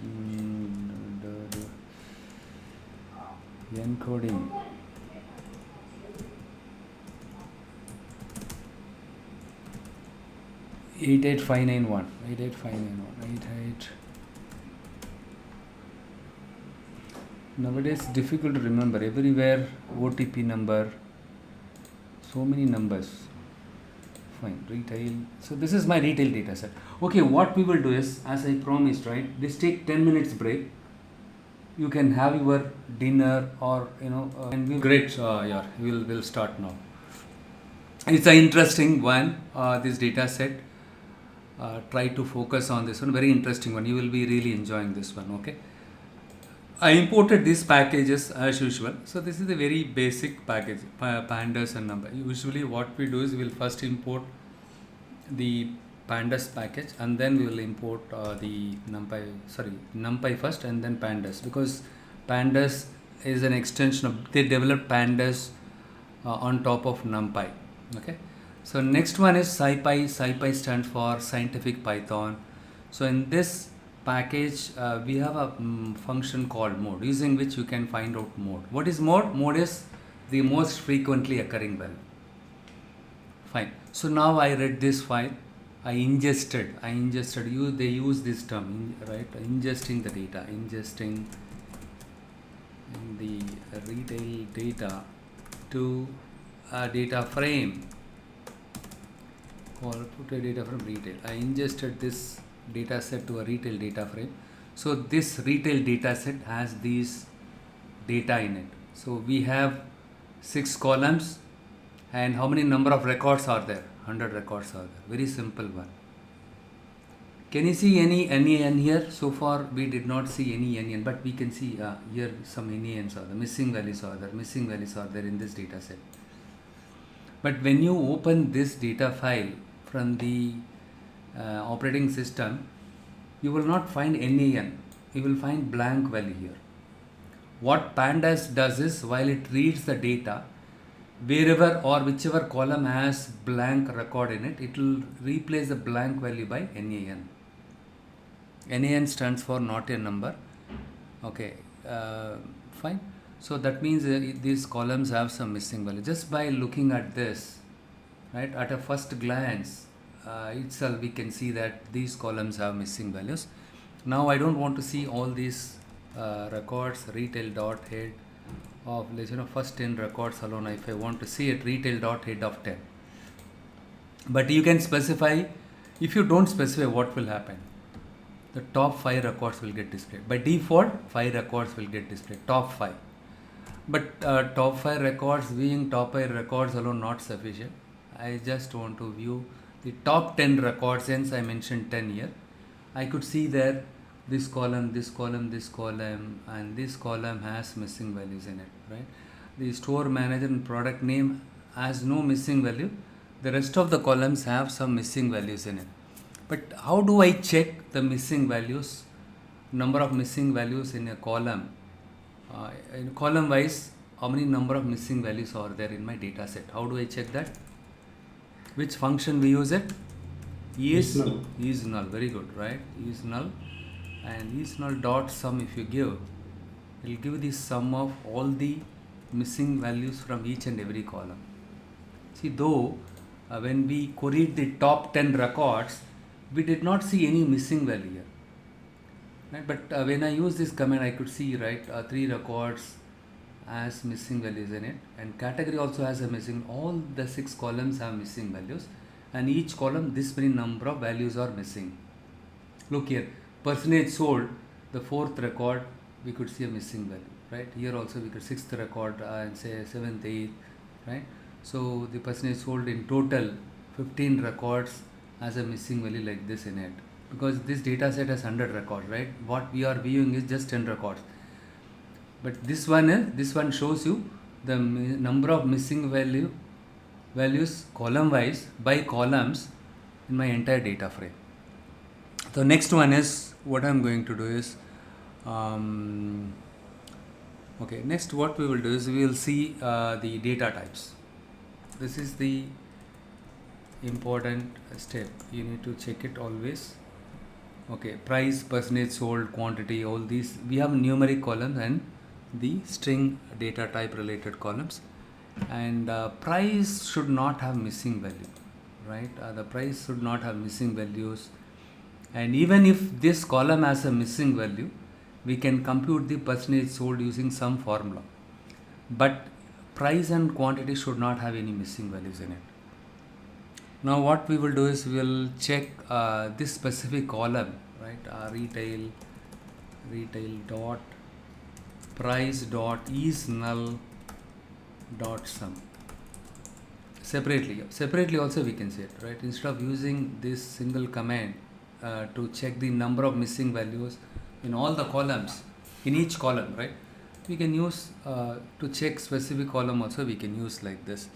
The encoding. 88591. 88591. Nowadays difficult to remember. Everywhere OTP number. So many numbers. Fine. Retail. So this is my retail data set. Okay, what we will do is, as I promised, right? This take 10 minutes break. You can have your dinner or and we great. Yeah, we'll start now. It's an interesting one. This data set. Try to focus on this one. Very interesting one. You will be really enjoying this one. Okay. I imported these packages as usual. So this is a very basic package, pandas and number. Usually what we do is we will first import the pandas package and then we will import the numpy first and then pandas, because pandas is an extension of, they developed pandas on top of numpy. Okay. So next one is SciPy. SciPy stands for Scientific Python. So in this package we have a function called mode, using which you can find out mode. What is mode? Mode is the most frequently occurring value. Fine. So now I read this file. I ingested. They use this term, right? Ingesting the data. Ingesting the retail data to a data frame. Or put a data from retail. I ingested this data set to a retail data frame. So this retail data set has these data in it. So we have 6 columns, and how many number of records are there? 100 records are there. Very simple one. Can you see any NaN here? So far we did not see any NaN, but we can see here some NaNs are there. Missing values are there. Missing values are there in this data set. But when you open this data file from the operating system, you will not find NaN. You will find blank value here. What pandas does is, while it reads the data, wherever or whichever column has blank record in it, it will replace the blank value by NaN. NaN stands for not a number. Okay, fine. So that means these columns have some missing value. Just by looking at this, right, at a first glance itself we can see that these columns have missing values. Now I don't want to see all these records, retail dot head of, first 10 records alone. If I want to see it, retail dot head of 10. But you can specify. If you don't specify, what will happen? The top 5 records will get displayed. By default, 5 records will get displayed. Top 5. But top 5 records, being top 5 records alone not sufficient. I just want to view the top 10 records, hence I mentioned 10 here. I could see there this column, this column, this column, and this column has missing values in it, right? The store manager and product name has no missing value. The rest of the columns have some missing values in it. But how do I check the missing values, number of missing values in a column? In column wise, how many number of missing values are there in my data set? How do I check that? Which function we use it? Is null. Very good, right? Is null, and is null dot sum. If you give, it will give the sum of all the missing values from each and every column. See, though when we queried the top 10 records, we did not see any missing value here. Right? But when I use this command, I could see, right, 3 records has missing values in it, and category also has a missing. All the 6 columns have missing values, and each column this many number of values are missing. Look here, percentage sold, the 4th record we could see a missing value, right? Here also we could 6th record and say 7th, 8th, right? So the percentage sold in total 15 records has a missing value like this in it, because this data set has 100 records, right? What we are viewing is just 10 records. But this one shows you the number of missing values column wise by columns in my entire data frame. The next one is, what I'm going to do is, okay, next what we will do is we will see the data types. This is the important step. You need to check it always. Okay, price, percentage sold, quantity, all these. We have numeric columns and the string data type related columns. And price should not have missing value, right? The price should not have missing values. And even if this column has a missing value, we can compute the percentage sold using some formula. But price and quantity should not have any missing values in it. Now what we will do is we will check this specific column, right? Retail dot price dot is null dot sum. Separately also we can say it, right? Instead of using this single command to check the number of missing values in all the columns, in each column, right? We can use to check specific column also, we can use like this.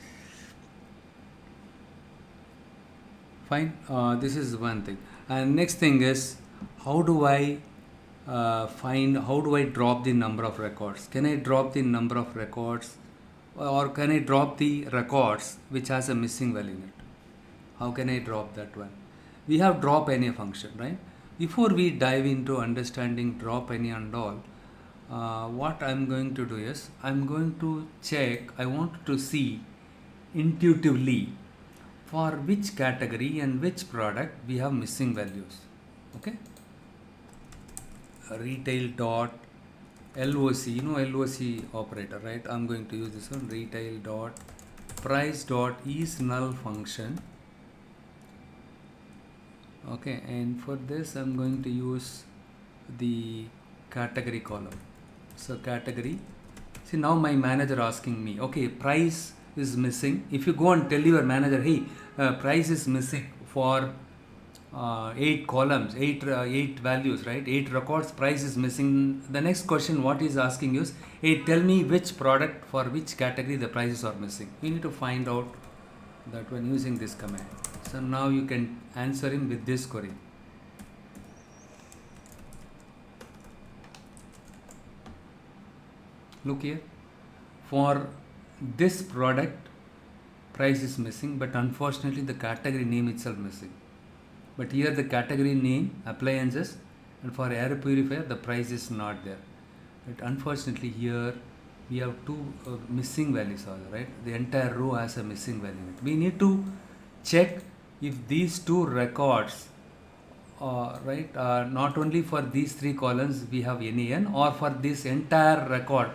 Fine, this is one thing. And next thing is, how do I drop the number of records? Can I drop the number of records, or can I drop the records which has a missing value in it? How can I drop that one? We have drop any function, right? Before we dive into understanding drop any and all, what I'm going to do is, I'm going to check, I want to see intuitively for which category and which product we have missing values. Okay, retail dot LOC, you know LOC operator, right? I'm going to use this one, retail dot price dot is null function. Okay, and for this I'm going to use the category column. So category, see now my manager asking me, okay, price is missing. If you go and tell your manager, hey, price is missing for 8 columns, 8 values, right? 8 records, price is missing. The next question what he's asking you is, hey, tell me which product for which category the prices are missing. You need to find out that one using this command. So now you can answer him with this query. Look here, for this product price is missing, but unfortunately the category name itself missing. But here the category name, appliances, and for air purifier the price is not there. But unfortunately here we have 2 missing values also, right? The entire row has a missing value in it. We need to check if these 2 records, right, not only for these 3 columns we have NAN, or for this entire record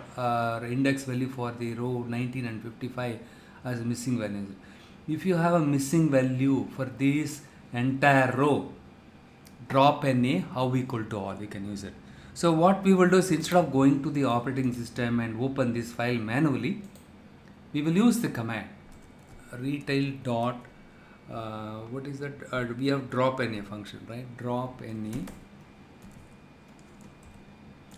index value for the row 19 and 55 as missing values. If you have a missing value for this entire row, drop NA how equal to all, you can use it. So what we will do is, instead of going to the operating system and open this file manually, we will use the command retail dot what is that, we have drop NA function, right? Drop NA.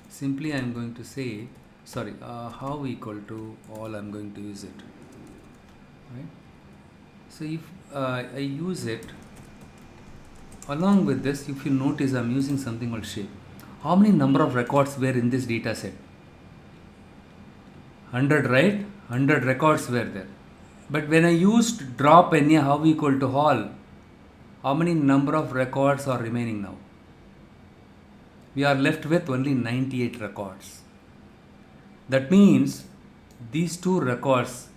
Simply I am going to say, sorry, how equal to all, I'm going to use it, right? So if I use it along with this, if you notice, I'm using something called shape. How many number of records were in this data set? 100, right? 100 records were there. But when I used drop NA how equal to all, how many number of records are remaining now? We are left with only 98 records. That means these two records,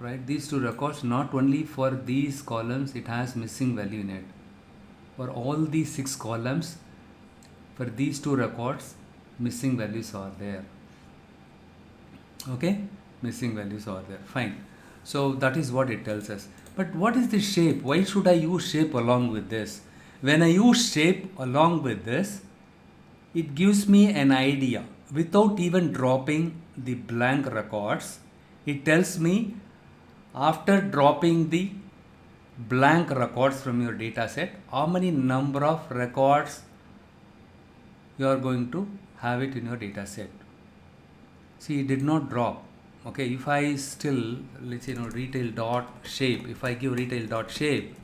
right? These two records, not only for these columns, it has missing value in it. For all these 6 columns, for these two records, missing values are there. Okay? Missing values are there. Fine. So that is what it tells us. But what is the shape? Why should I use shape along with this? When I use shape along with this, it gives me an idea without even dropping the blank records. It tells me, after dropping the blank records from your data set, how many number of records you are going to have it in your data set. See, it did not drop. Okay, if I still, let's say, retail dot shape, if I give retail dot shape,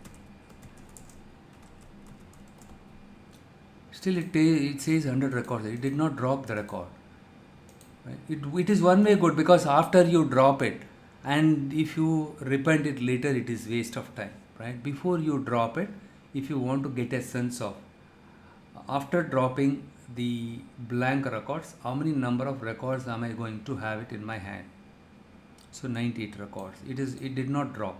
still it says 100 records. It did not drop the record. Right? It is one way good, because after you drop it, and if you repent it later, it is waste of time, right? Before you drop it, if you want to get a sense of, after dropping the blank records, how many number of records am I going to have it in my hand? So 98 records. It did not drop.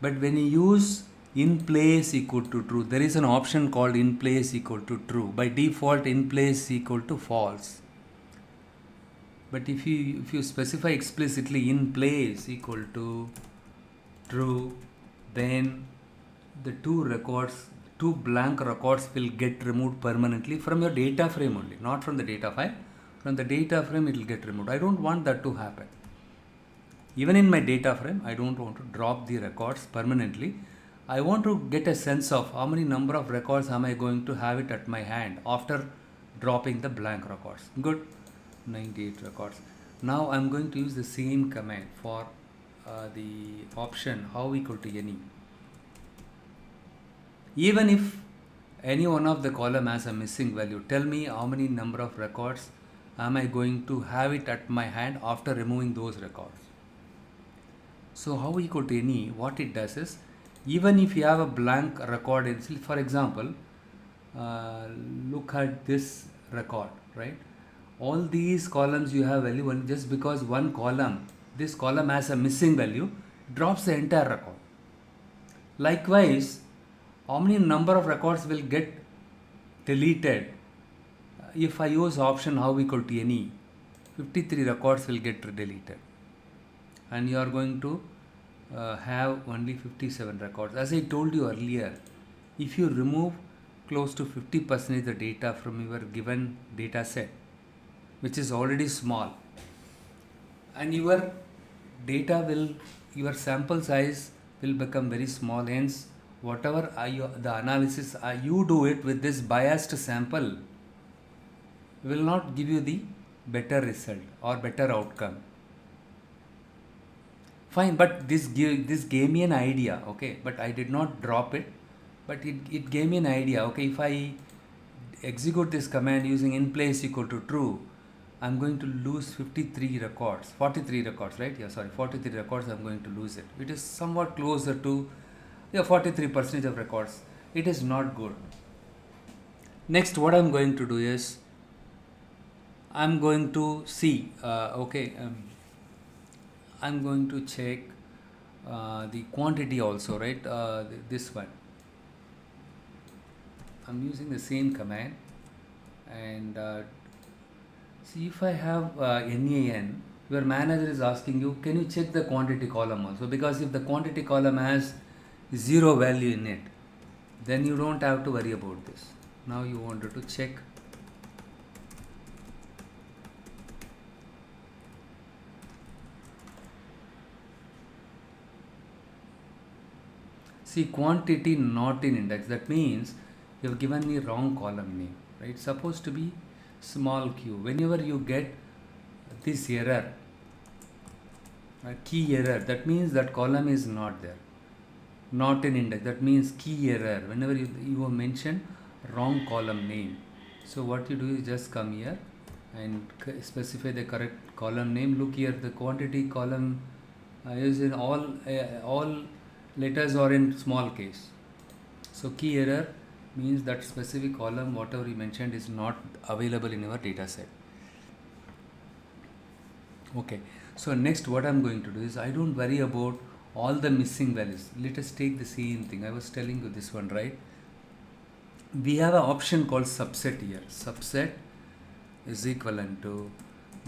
But when you use in place equal to true, there is an option called in place equal to true. By default, in place equal to false. But if you specify explicitly in place equal to true, then the two blank records will get removed permanently from your data frame only, not from the data file. From the data frame, it will get removed. I don't want that to happen. Even in my data frame, I don't want to drop the records permanently. I want to get a sense of how many number of records am I going to have it at my hand after dropping the blank records. Good. 98 records. Now I'm going to use the same command for the option how equal to any. Even if any one of the column has a missing value, tell me how many number of records am I going to have it at my hand after removing those records. So how equal to any, what it does is, even if you have a blank record, for example, look at this record, right? All these columns you have value, and just because one column, this column has a missing value, drops the entire record. Likewise, how many number of records will get deleted if I use option how equal to any? 53 records will get deleted, and you are going to have only 57 records. As I told you earlier, if you remove close to 50% of the data from your given data set, which is already small, and your data your sample size will become very small, hence whatever the analysis you do it with this biased sample will not give you the better result or better outcome. Fine, but this gave me an idea, okay, but I did not drop it, but it gave me an idea. Okay, if I execute this command using in place equal to true, I'm going to lose 43 records, 43 records, right? Yeah, sorry, 43 records, I'm going to lose it. It is somewhat closer to 43% of records. It is not good. Next, what I'm going to do is, I'm going to see, I'm going to check the quantity also, right? This one. I'm using the same command, and see if I have NAN, your manager is asking you, can you check the quantity column also? Because if the quantity column has 0 value in it, then you don't have to worry about this. Now you wanted to check See, quantity not in index, that means you have given me wrong column name, right? It's supposed to be small q. Whenever you get this error, key error, that means that column is not there, not in index, that means key error. Whenever you have mentioned wrong column name, so what you do is just come here and specify the correct column name. Look here, the quantity column is in all letters are in small case. So key error means that specific column whatever you mentioned is not available in your data set. Okay, so next what I'm going to do is, I don't worry about all the missing values. Let us take the same thing I was telling you, this one, right? We have an option called subset here. Subset is equivalent to,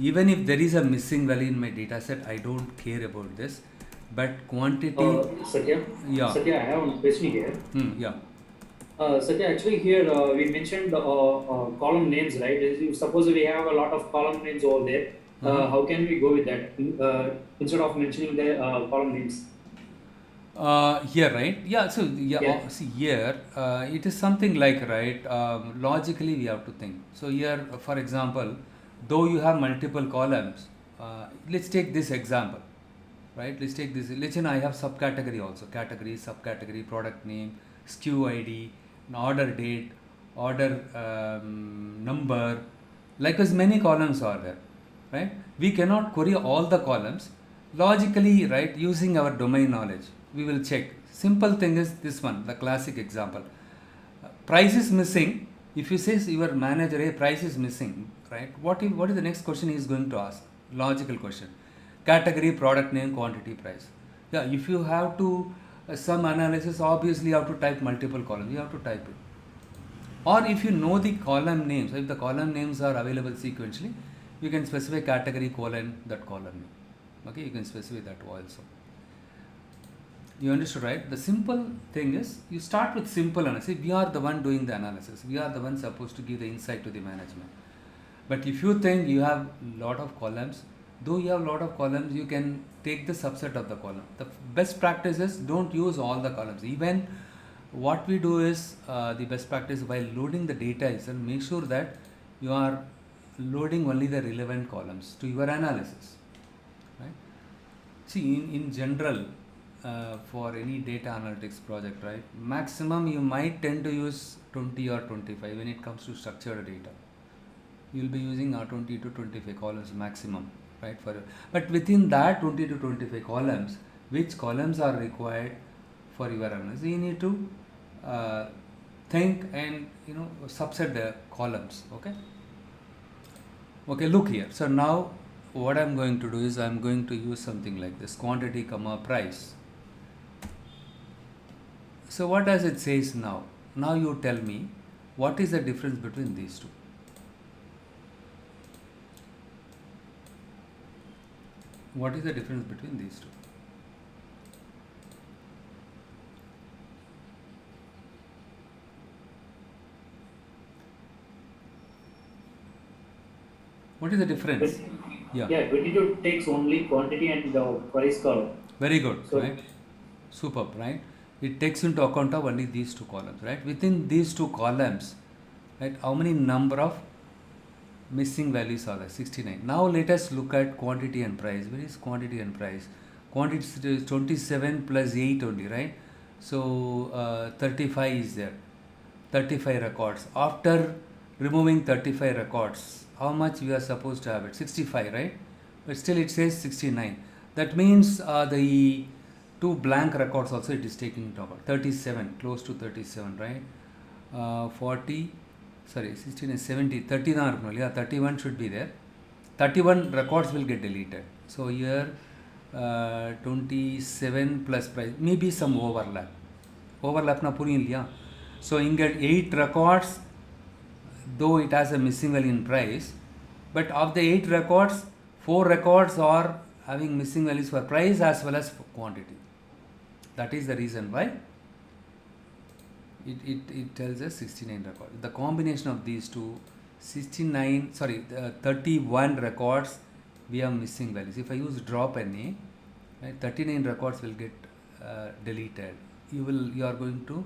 even if there is a missing value in my data set, I don't care about this, but quantity. Satya? Yeah. Satya, I have one question here. Yeah. Satya, actually here we mentioned column names, right? If suppose we have a lot of column names over there, how can we go with that instead of mentioning the column names? Here, right? Yeah, so Yeah. see here, it is something like, right, logically we have to think. So here, for example, though you have multiple columns, let's take this example, right? Let's take this, let's say I have subcategory also, category, subcategory, product name, SKU ID, order date, order number, like as many columns are there, right? We cannot query all the columns. Logically, right, using our domain knowledge, we will check. Simple thing is this one, the classic example. Price is missing. If you say your manager, hey, price is missing, right? What is the next question he is going to ask? Logical question. Category, product name, quantity, price. Yeah, if you have to some analysis, obviously you have to type multiple columns. You have to type it. Or if you know the column names, if the column names are available sequentially, you can specify category colon that column name. Okay, you can specify that also. You understood, right? The simple thing is, you start with simple analysis. We are the one doing the analysis. We are the one supposed to give the insight to the management. But if you think you have lot of columns, though you have lot of columns, you can take the subset of the column. The best practice is, don't use all the columns. Even what we do is, the best practice while loading the data is, and make sure that you are loading only the relevant columns to your analysis, right? See, in general, for any data analytics project, right, maximum you might tend to use 20 or 25 when it comes to structured data. You will be using 20 to 25 columns maximum, right? But within that 20 to 25 columns, which columns are required for your analysis, you need to think and subset the columns. Okay, look here. So now what I'm going to do is, I'm going to use something like this, quantity comma price. So what does it says now? Now you tell me, what is the difference between these two? What is the difference between these two? What is the difference? Yeah, 22 takes only quantity and the price column. Very good, So, right? Superb, right? It takes into account of only these two columns, right? Within these two columns, right, how many number of missing values are there? 69. Now let us look at quantity and price. Where is quantity and price? Quantity is 27 plus 8 only, right? So 35 is there. 35 records. After removing 35 records, how much we are supposed to have it? 65, right? But still it says 69. That means the two blank records also it is taking into account. 37, close to 37, right? 40, sorry, 16 is 70, 30 yeah, 31 should be there. 31 records will get deleted. So here 27 plus price, maybe some overlap. Overlap na puriyum illaya. So you get 8 records, though it has a missing value in price, but of the 8 records, 4 records are having missing values for price as well as for quantity. That is the reason why it tells us 69 records. The combination of these two, 31 records, we have missing values. If I use drop NA, right, 39 records will get deleted. you are going to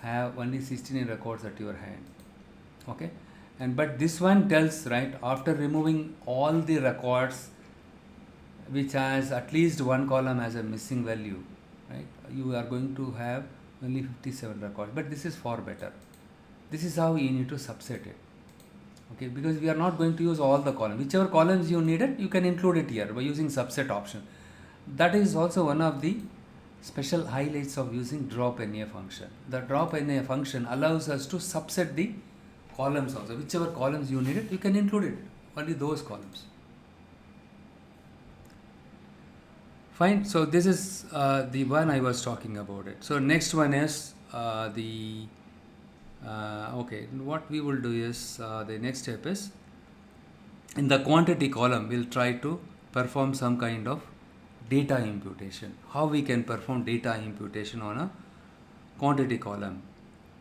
have only 69 records at your hand. Okay, and but this one tells, right, after removing all the records which has at least one column as a missing value, right, you are going to have only 57 records. But this is far better. This is how you need to subset it. Okay, because we are not going to use all the columns. Whichever columns you needed, you can include it here by using subset option. That is also one of the special highlights of using drop NA function. The drop NA function allows us to subset the columns also. Whichever columns you needed, you can include it, only those columns. Fine. So this is the one I was talking about it. So next one is okay, what we will do is the next step is, in the quantity column we'll try to perform some kind of data imputation. How we can perform data imputation on a quantity column?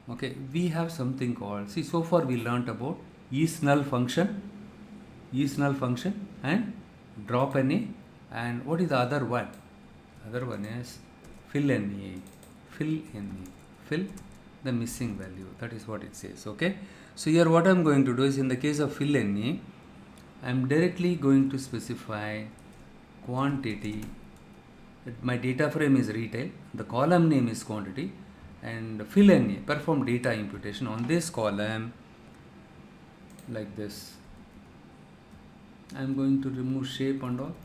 Okay, we have something called, see, so far we learnt about isNull function and drop NA, and what is the other one? Other one is fill NA, fill the missing value. That is what it says. Okay, so here what I am going to do is, in the case of fill NA, I am directly going to specify quantity. My data frame is retail, the column name is quantity, and fill NA, perform data imputation on this column like this. I am going to remove shape and all.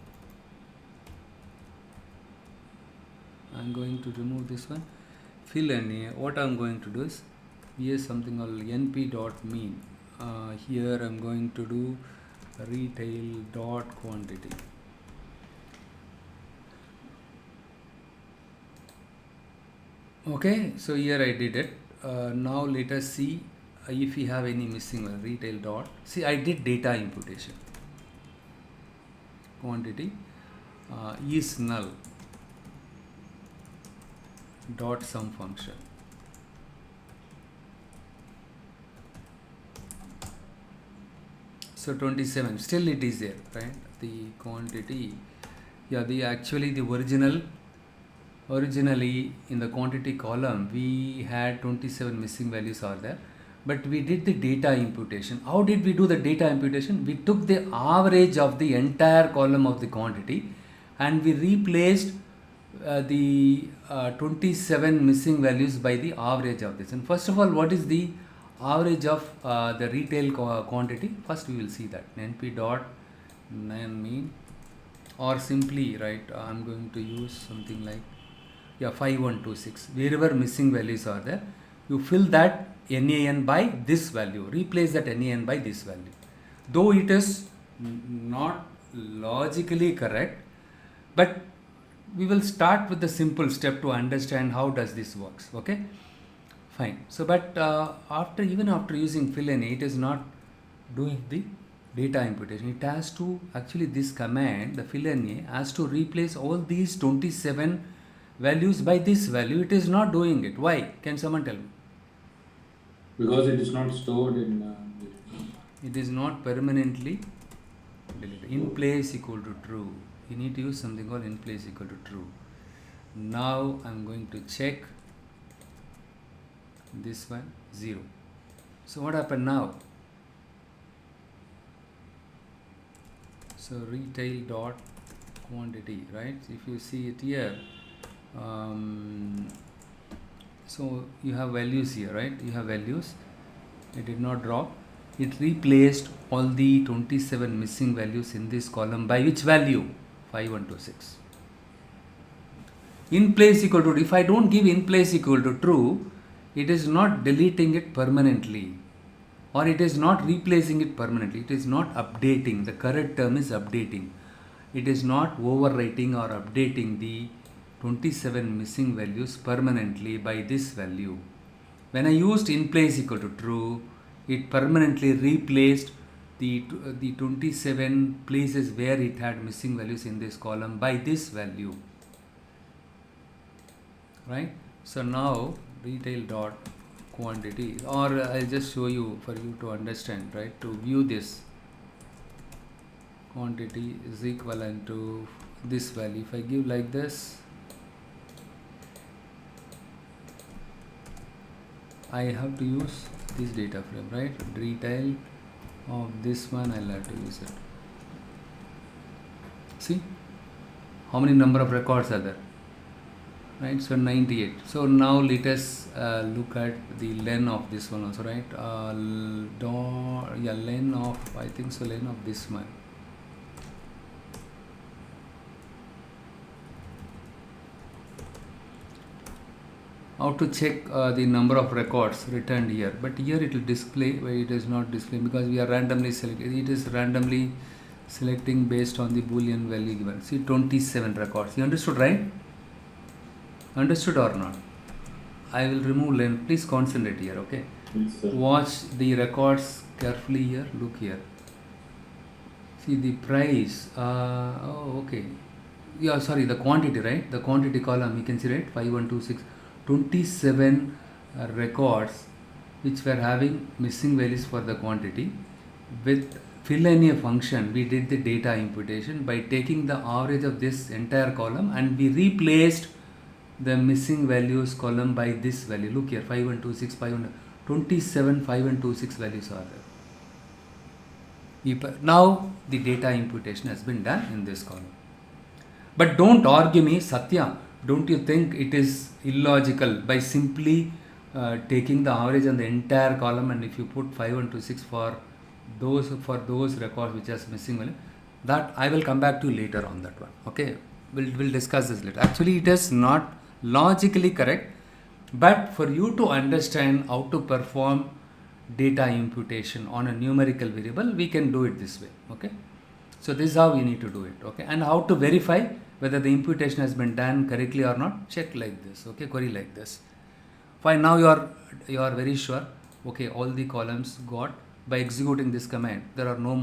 I am going to remove this one. Fill NA, what I am going to do is, here something called np.mean. Here I am going to do retail.quantity. Okay, so here I did it. Now let us see if we have any missing one. Retail dot, see, I did data imputation. Quantity isNull dot sum function. So 27, still it is there, right? The quantity, yeah, the actually the originally in the quantity column we had 27 missing values are there, but we did the data imputation. How did we do the data imputation? We took the average of the entire column of the quantity and we replaced the 27 missing values by the average of this. And first of all, what is the average of the retail quantity? First we will see that np dot mean, or simply, right, I am going to use something like, yeah, 5126. Wherever missing values are there, you fill that NaN by this value, replace that NaN by this value. Though it is not logically correct, but we will start with the simple step to understand how does this works. Okay, fine. So but even after using fill NA, it is not doing the data imputation. It has to, actually this command, the fill NA, has to replace all these 27 values by this value. It is not doing it. Why? Can someone tell me? Because it is not stored in It is not permanently deleted. In place equal to true. You need to use something called in place equal to true. Now I am going to check this one, 0. So what happened now? So retail dot quantity, right? If you see it here, so you have values here, right? You have values. It did not drop. It replaced all the 27 missing values in this column by which value? 5126. In place equal to, if I don't give in place equal to true, it is not deleting it permanently, or it is not replacing it permanently. It is not updating. The correct term is updating. It is not overwriting or updating the 27 missing values permanently by this value. When I used in place equal to true, it permanently replaced the 27 places where it had missing values in this column by this value, right? So now retail dot quantity, or I'll just show you for you to understand, right? To view this, quantity is equivalent to this value. If I give like this, I have to use this data frame, right? Retail of this one, I'll have to use it. See how many number of records are there, right? So 98. So now let us look at the len of this one also, right? Len of, I think so, len of this one. How to check the number of records returned here, but here it will display, where it is not displaying because we are randomly selecting. It is randomly selecting based on the boolean value given. See, 27 records. You understood, right? Understood or not? I will remove len. Please concentrate here, okay? Yes, sir. Watch the records carefully here. Look here. See the price. Oh, okay. Yeah, sorry, the quantity, right? The quantity column, you can see, right? 5126. 27 records which were having missing values for the quantity. With fill any function, we did the data imputation by taking the average of this entire column, and we replaced the missing values column by this value. Look here, 5126, 27 5126 values are there. Now the data imputation has been done in this column. But don't argue me, Satya. Don't you think it is illogical by simply taking the average on the entire column, and if you put 5126 for those records which has missing value, that I will come back to later on that one. Okay, we'll discuss this later. Actually, it is not logically correct, but for you to understand how to perform data imputation on a numerical variable, we can do it this way. Okay, so this is how we need to do it. Okay, and how to verify whether the imputation has been done correctly or not, check like this. Okay, query like this. Fine, now you are very sure. Okay, all the columns got. By executing this command, there are no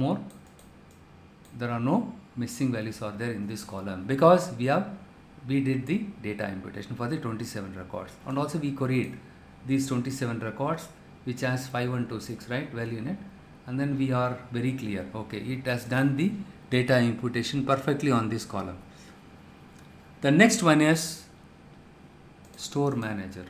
missing values are there in this column, because we did the data imputation for the 27 records, and also we queried these 27 records which has 5126, right, value in it, and then we are very clear. Okay, it has done the data imputation perfectly on this column. The next one is store manager.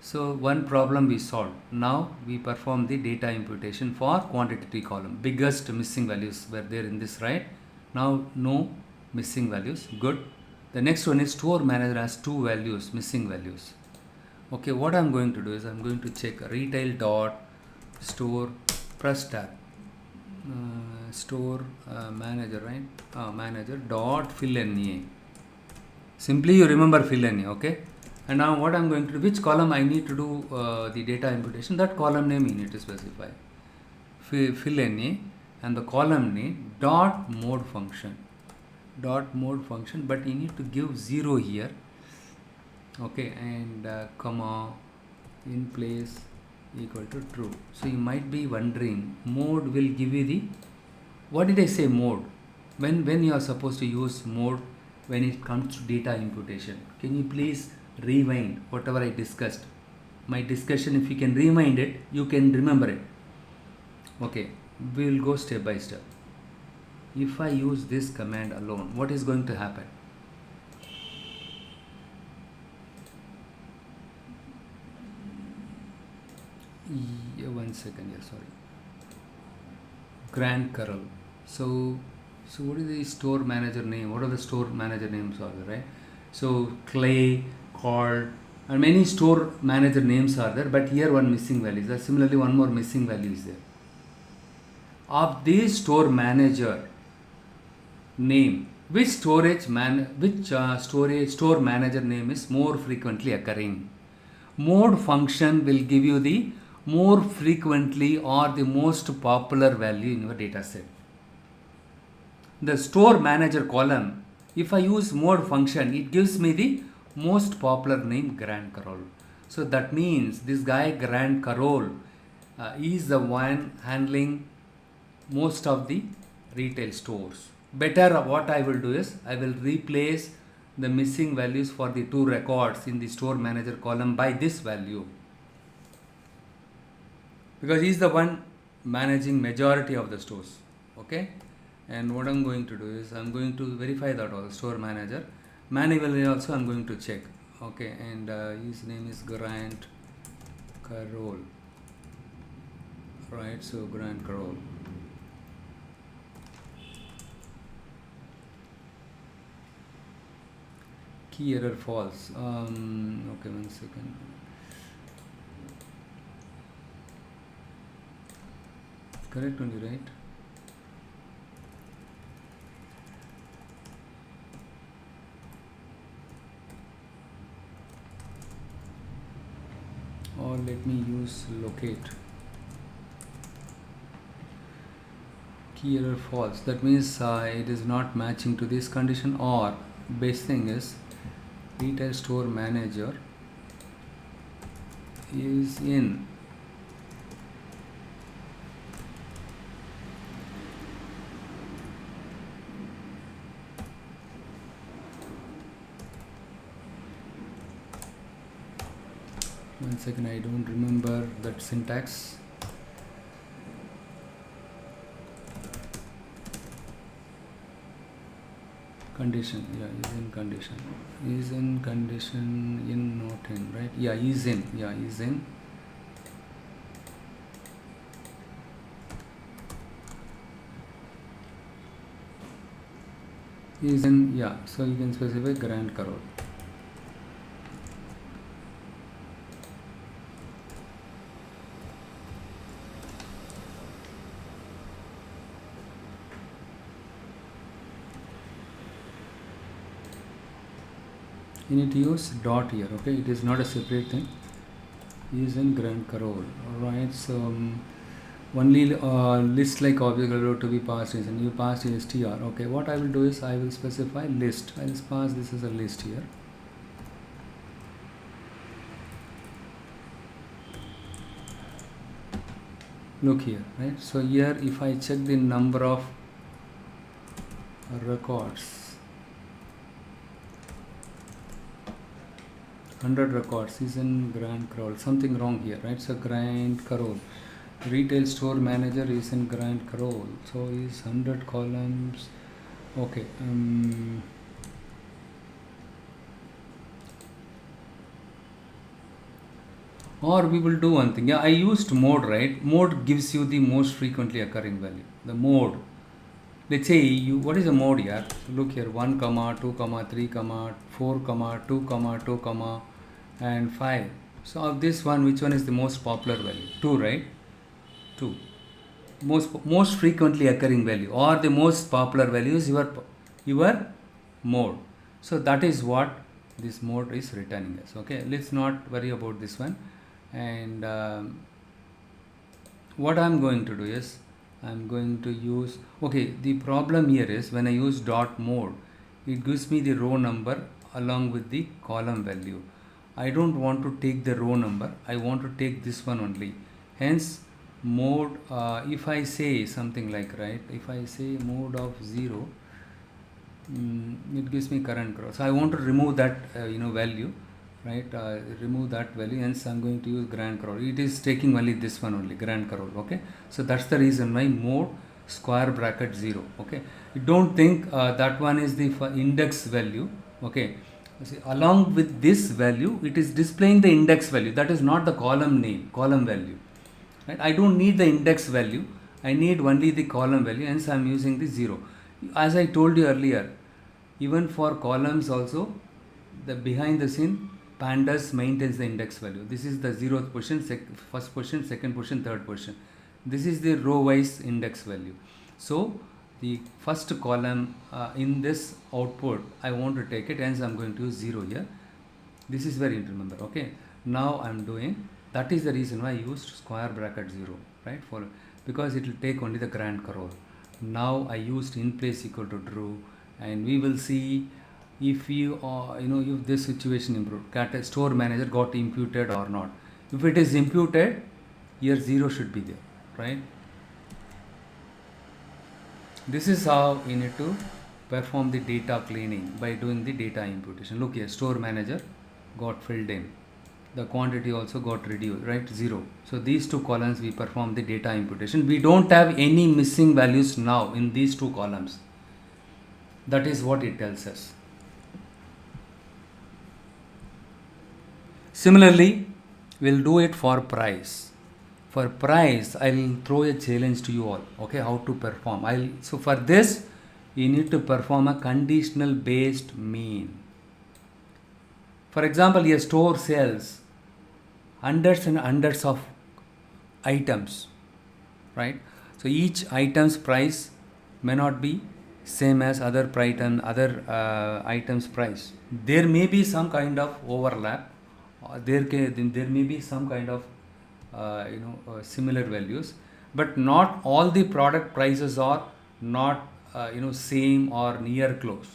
So one problem we solved. Now we perform the data imputation for quantity column. Biggest missing values were there in this, right? Now no missing values. Good. The next one is store manager has two values, missing values. Okay, what I'm going to do is I'm going to check retail dot store, press tab, store manager, right? Manager dot fill NA. Simply you remember fill NA, okay? And now what I'm going to do, which column I need to do the data imputation, that column name you need to specify. Fill NA, and the column name dot mode function. Dot mode function, but you need to give 0 here. Okay, and comma in place equal to true. So you might be wondering, mode will give you the, what did I say mode? When you are supposed to use mode when it comes to data imputation? Can you please rewind whatever I discussed? My discussion, if you can rewind it, you can remember it. Okay, we will go step by step. If I use this command alone, what is going to happen? Yeah, 1 second here, sorry. Grant Carroll. So what is the store manager name? What are the store manager names are there, right? So Clay, Cord, and many store manager names are there, but here one missing value is there. Similarly, one more missing value is there. Of this store manager name, which store manager name is more frequently occurring? Mode function will give you the more frequently or the most popular value in your data set. The store manager column, if I use mode function, it gives me the most popular name, Grant Carroll. So that means this guy Grant Carroll is the one handling most of the retail stores. Better, what I will do is I will replace the missing values for the two records in the store manager column by this value, because he is the one managing majority of the stores. Okay, and what I'm going to do is I'm going to verify that all store manager manually also I'm going to check. Okay, and his name is Grant Carol, right? So Grand Carol. Key error false. Okay, 1 second. Correct only, right? Or let me use locate. Key error false. That means it is not matching to this condition, or best thing is retail store manager is in. One second, I don't remember that syntax. Condition, yeah, is in condition. Is in condition, in, not in, right? Yeah, is in, yeah, is in. Is in, yeah, so you can specify Grand Carol. You need to use dot here, okay? It is not a separate thing. Is in Grand Carol, alright? So only list like object allowed to be passed is, and you passed str. Okay, what I will do is I will specify list. I will pass this as a list here. Look here, right? So here if I check the number of records, 100 records is in Grand Carol. Something wrong here, right? So Grand Carol, retail store manager is in Grand Carol. So is 100 columns. Okay. Or we will do one thing. Yeah, I used mode, right? Mode gives you the most frequently occurring value. The mode. Let's say you, what is the mode here? Look here, 1 comma 2 comma 3 comma 4 comma 2 comma 2 comma and 5. So of this one, which one is the most popular value? 2, right? 2. Most frequently occurring value, or the most popular value is your mode. So that is what this mode is returning as. Okay, let's not worry about this one. And what I'm going to do is I'm going to use, okay, the problem here is when I use dot mode, it gives me the row number along with the column value. I don't want to take the row number, I want to take this one only. Hence mode, if I say something like, right, if I say mode of 0, it gives me current row. So I want to remove that value, right? Remove that value, hence I'm going to use Grand Carol. It is taking only this one only, Grand Carol. Okay, so that's the reason why mode square bracket 0. Okay, you don't think that one is the index value. Okay, see, along with this value it is displaying the index value, that is not the column name, column value, right? I don't need the index value, I need only the column value, hence I'm using the 0. As I told you earlier, even for columns also, the behind the scene pandas maintains the index value. This is the 0th position, first position, second position, third position. This is the row wise index value. So the first column in this output I want to take it, hence I'm going to use 0 here. This is very important, remember. Okay, now I'm doing, that is the reason why I used square bracket 0, right? For because it will take only the Grand Carol. Now I used in place equal to true, and we will see if you if this situation improved, store manager got imputed or not. If it is imputed, here 0 should be there, right? This is how you need to perform the data cleaning, by doing the data imputation. Look here, store manager got filled in, the quantity also got reduced, right? 0. So these two columns we perform the data imputation. We don't have any missing values now in these two columns. That is what it tells us. Similarly, we'll do it for price. For price, I'll throw a challenge to you all. Okay, how to perform. So for this, you need to perform a conditional based mean. For example, a store sells hundreds and hundreds of items, right? So each item's price may not be same as other items price. There may be some kind of overlap. There may be some kind of similar values, but not all the product prices are not same or near close.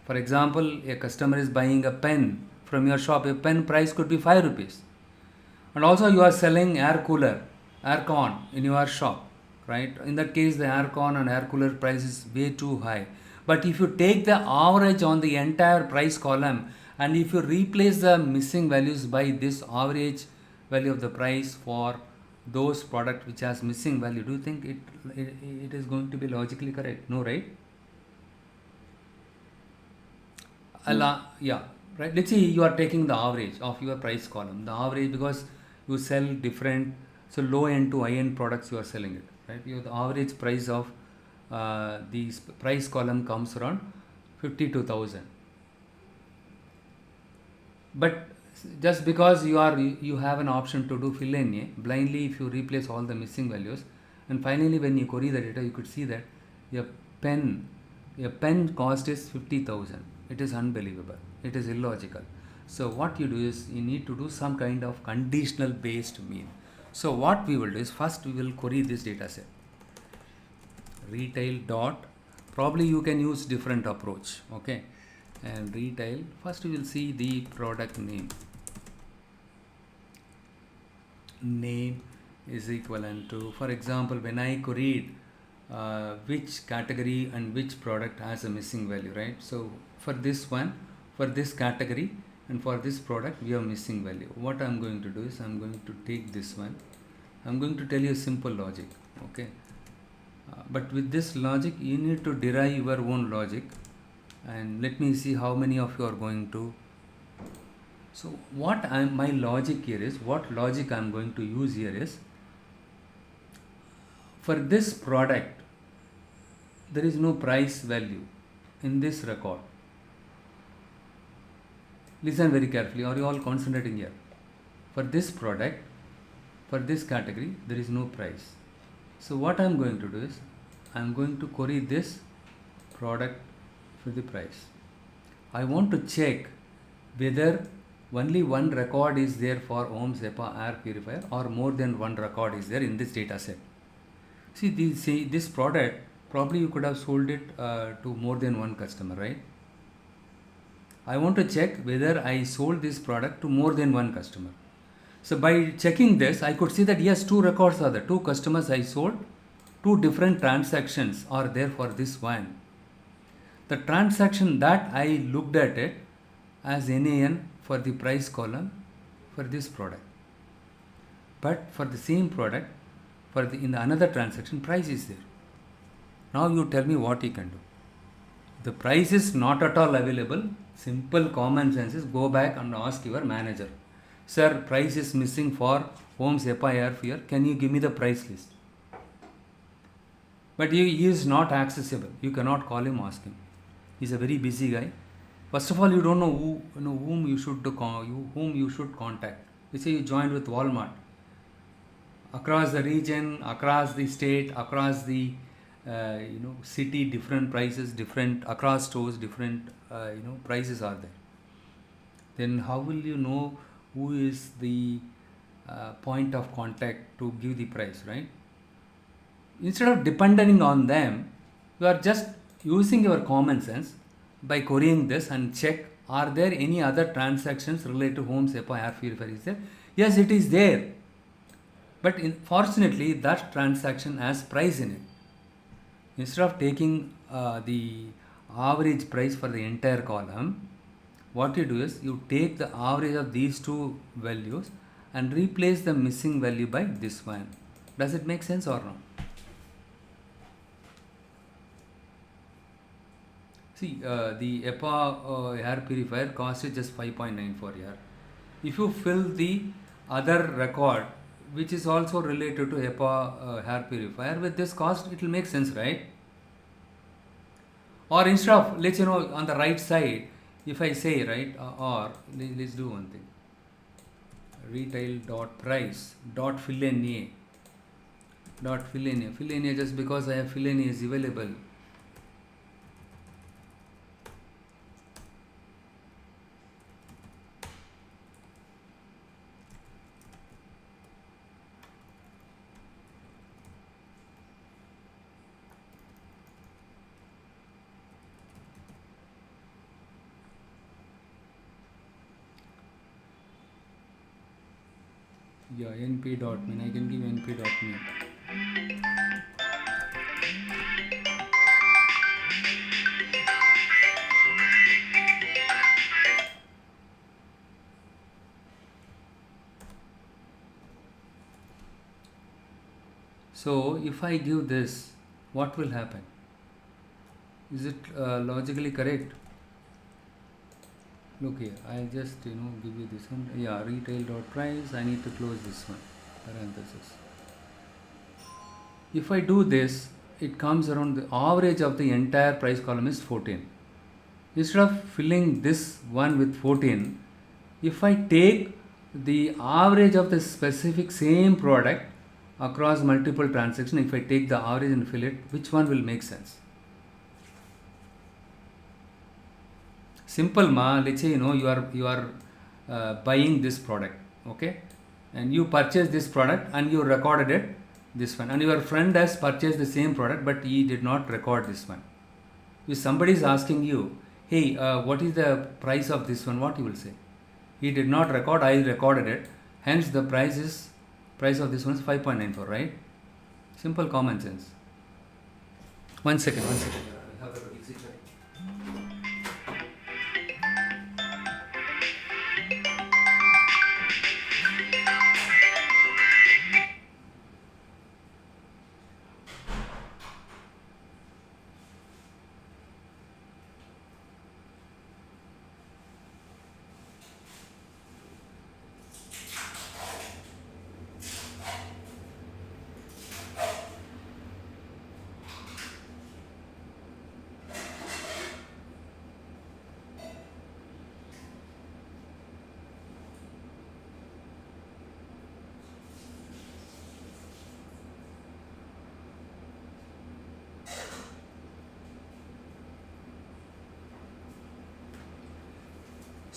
For example, a customer is buying a pen from your shop. A pen price could be 5 rupees, and also you are selling air con in your shop, right? In that case, the air con and air cooler price is way too high. But if you take the average on the entire price column, and if you replace the missing values by this average value of the price for those product which has missing value, do you think it is going to be logically correct? No, right? Yeah, right. Let's say you are taking the average of your price column, the average, because you sell different, so low end to high end products you are selling it, right? The average price of the price column comes around 52,000. But just because you have an option to do fill in blindly, if you replace all the missing values, and finally when you query the data, you could see that a pen cost is 50,000. It is unbelievable. It is illogical. So what you do is you need to do some kind of conditional based mean. So what we will do is, first we will query this data set. Retail dot, probably you can use different approach, okay? And retail, first we will see the product name is equivalent to, for example, when I queried which category and which product has a missing value, right? So for this one, for this category and for this product, we have missing value. What I'm going to do is I'm going to take this one. I'm going to tell you a simple logic, okay? But with this logic, you need to derive your own logic, and let me see how many of you are going to. So my logic here is, what logic I'm going to use here is, for this product, there is no price value in this record. Listen very carefully. Are you all concentrating here? For this product, for this category, there is no price. So what I'm going to do is, I'm going to query this product for the price. I want to check whether only one record is there for Ohm's HEPA air purifier, or more than one record is there in this data set. See, this product, probably you could have sold it to more than one customer, right? I want to check whether I sold this product to more than one customer. So by checking this, I could see that yes, two records are there, two customers I sold, two different transactions are there for this one. The transaction that I looked at it as NAN for the price column for this product. But for the same product, in the another transaction, price is there. Now you tell me what you can do. The price is not at all available. Simple common sense is, go back and ask your manager, sir, price is missing for Ohm's HEPA air purifier. Can you give me the price list? But he is not accessible. You cannot call him, ask him. He's a very busy guy. First of all, you don't know whom you should contact. Let's say you joined with Walmart. Across the region, across the state, across the city, different prices, different across stores, different prices are there. Then how will you know who is the point of contact to give the price, right? Instead of depending on them, you are just using your common sense by querying this and check, are there any other transactions related to Ohm's HEPA air purifier is there? Yes, it is there. But fortunately, that transaction has price in it. Instead of taking the average price for the entire column, what you do is you take the average of these two values and replace the missing value by this one. Does it make sense or not? See, the HEPA air purifier cost is just 5.94 here. If you fill the other record which is also related to HEPA hair purifier, with this cost it will make sense, right? Or instead of, let's on the right side, if I say, right, or let's do one thing, retail dot price dot fill in a just because I have fill in a is available. Yeah, np.min, I can give np.min. So if I give this, what will happen? Is it logically correct? Look here, I'll just give you this one. Yeah, retail dot price. I need to close this one, parenthesis. If I do this, it comes around the average of the entire price column is 14. Instead of filling this one with 14, if I take the average of the specific same product across multiple transactions, if I take the average and fill it, which one will make sense? Simple let's say you are buying this product, okay, and you purchase this product and you recorded it, this one, and your friend has purchased the same product but he did not record this one. If somebody is asking you, hey, what is the price of this one, what you will say? He did not record, I recorded it, hence the price of this one is 5.94, right? Simple common sense. One second.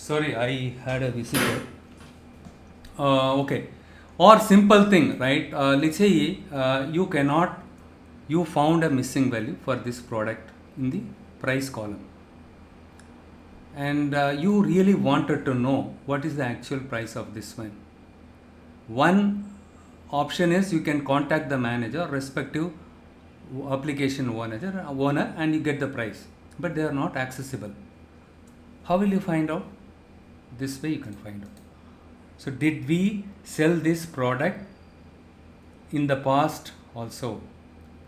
Sorry, I had a visitor. Okay. Or simple thing, right? Let's say you found a missing value for this product in the price column, and you really wanted to know what is the actual price of this one. One option is you can contact the manager, respective application owner, and you get the price, but they are not accessible. How will you find out? This way you can find out. So did we sell this product in the past also,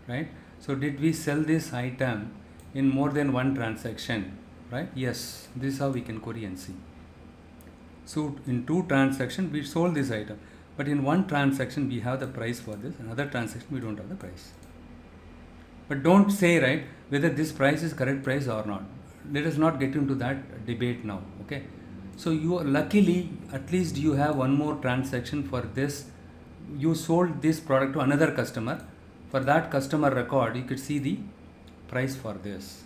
right? So did we sell this item in more than one transaction, right? Yes, this is how we can query and see. So in 2 transactions we sold this item, but in one transaction we have the price for this, another transaction we don't have the price. But don't say, right, whether this price is correct price or not. Let us not get into that debate now, okay? So luckily at least you have one more transaction for this. You sold this product to another customer. For that customer record, you could see the price for this.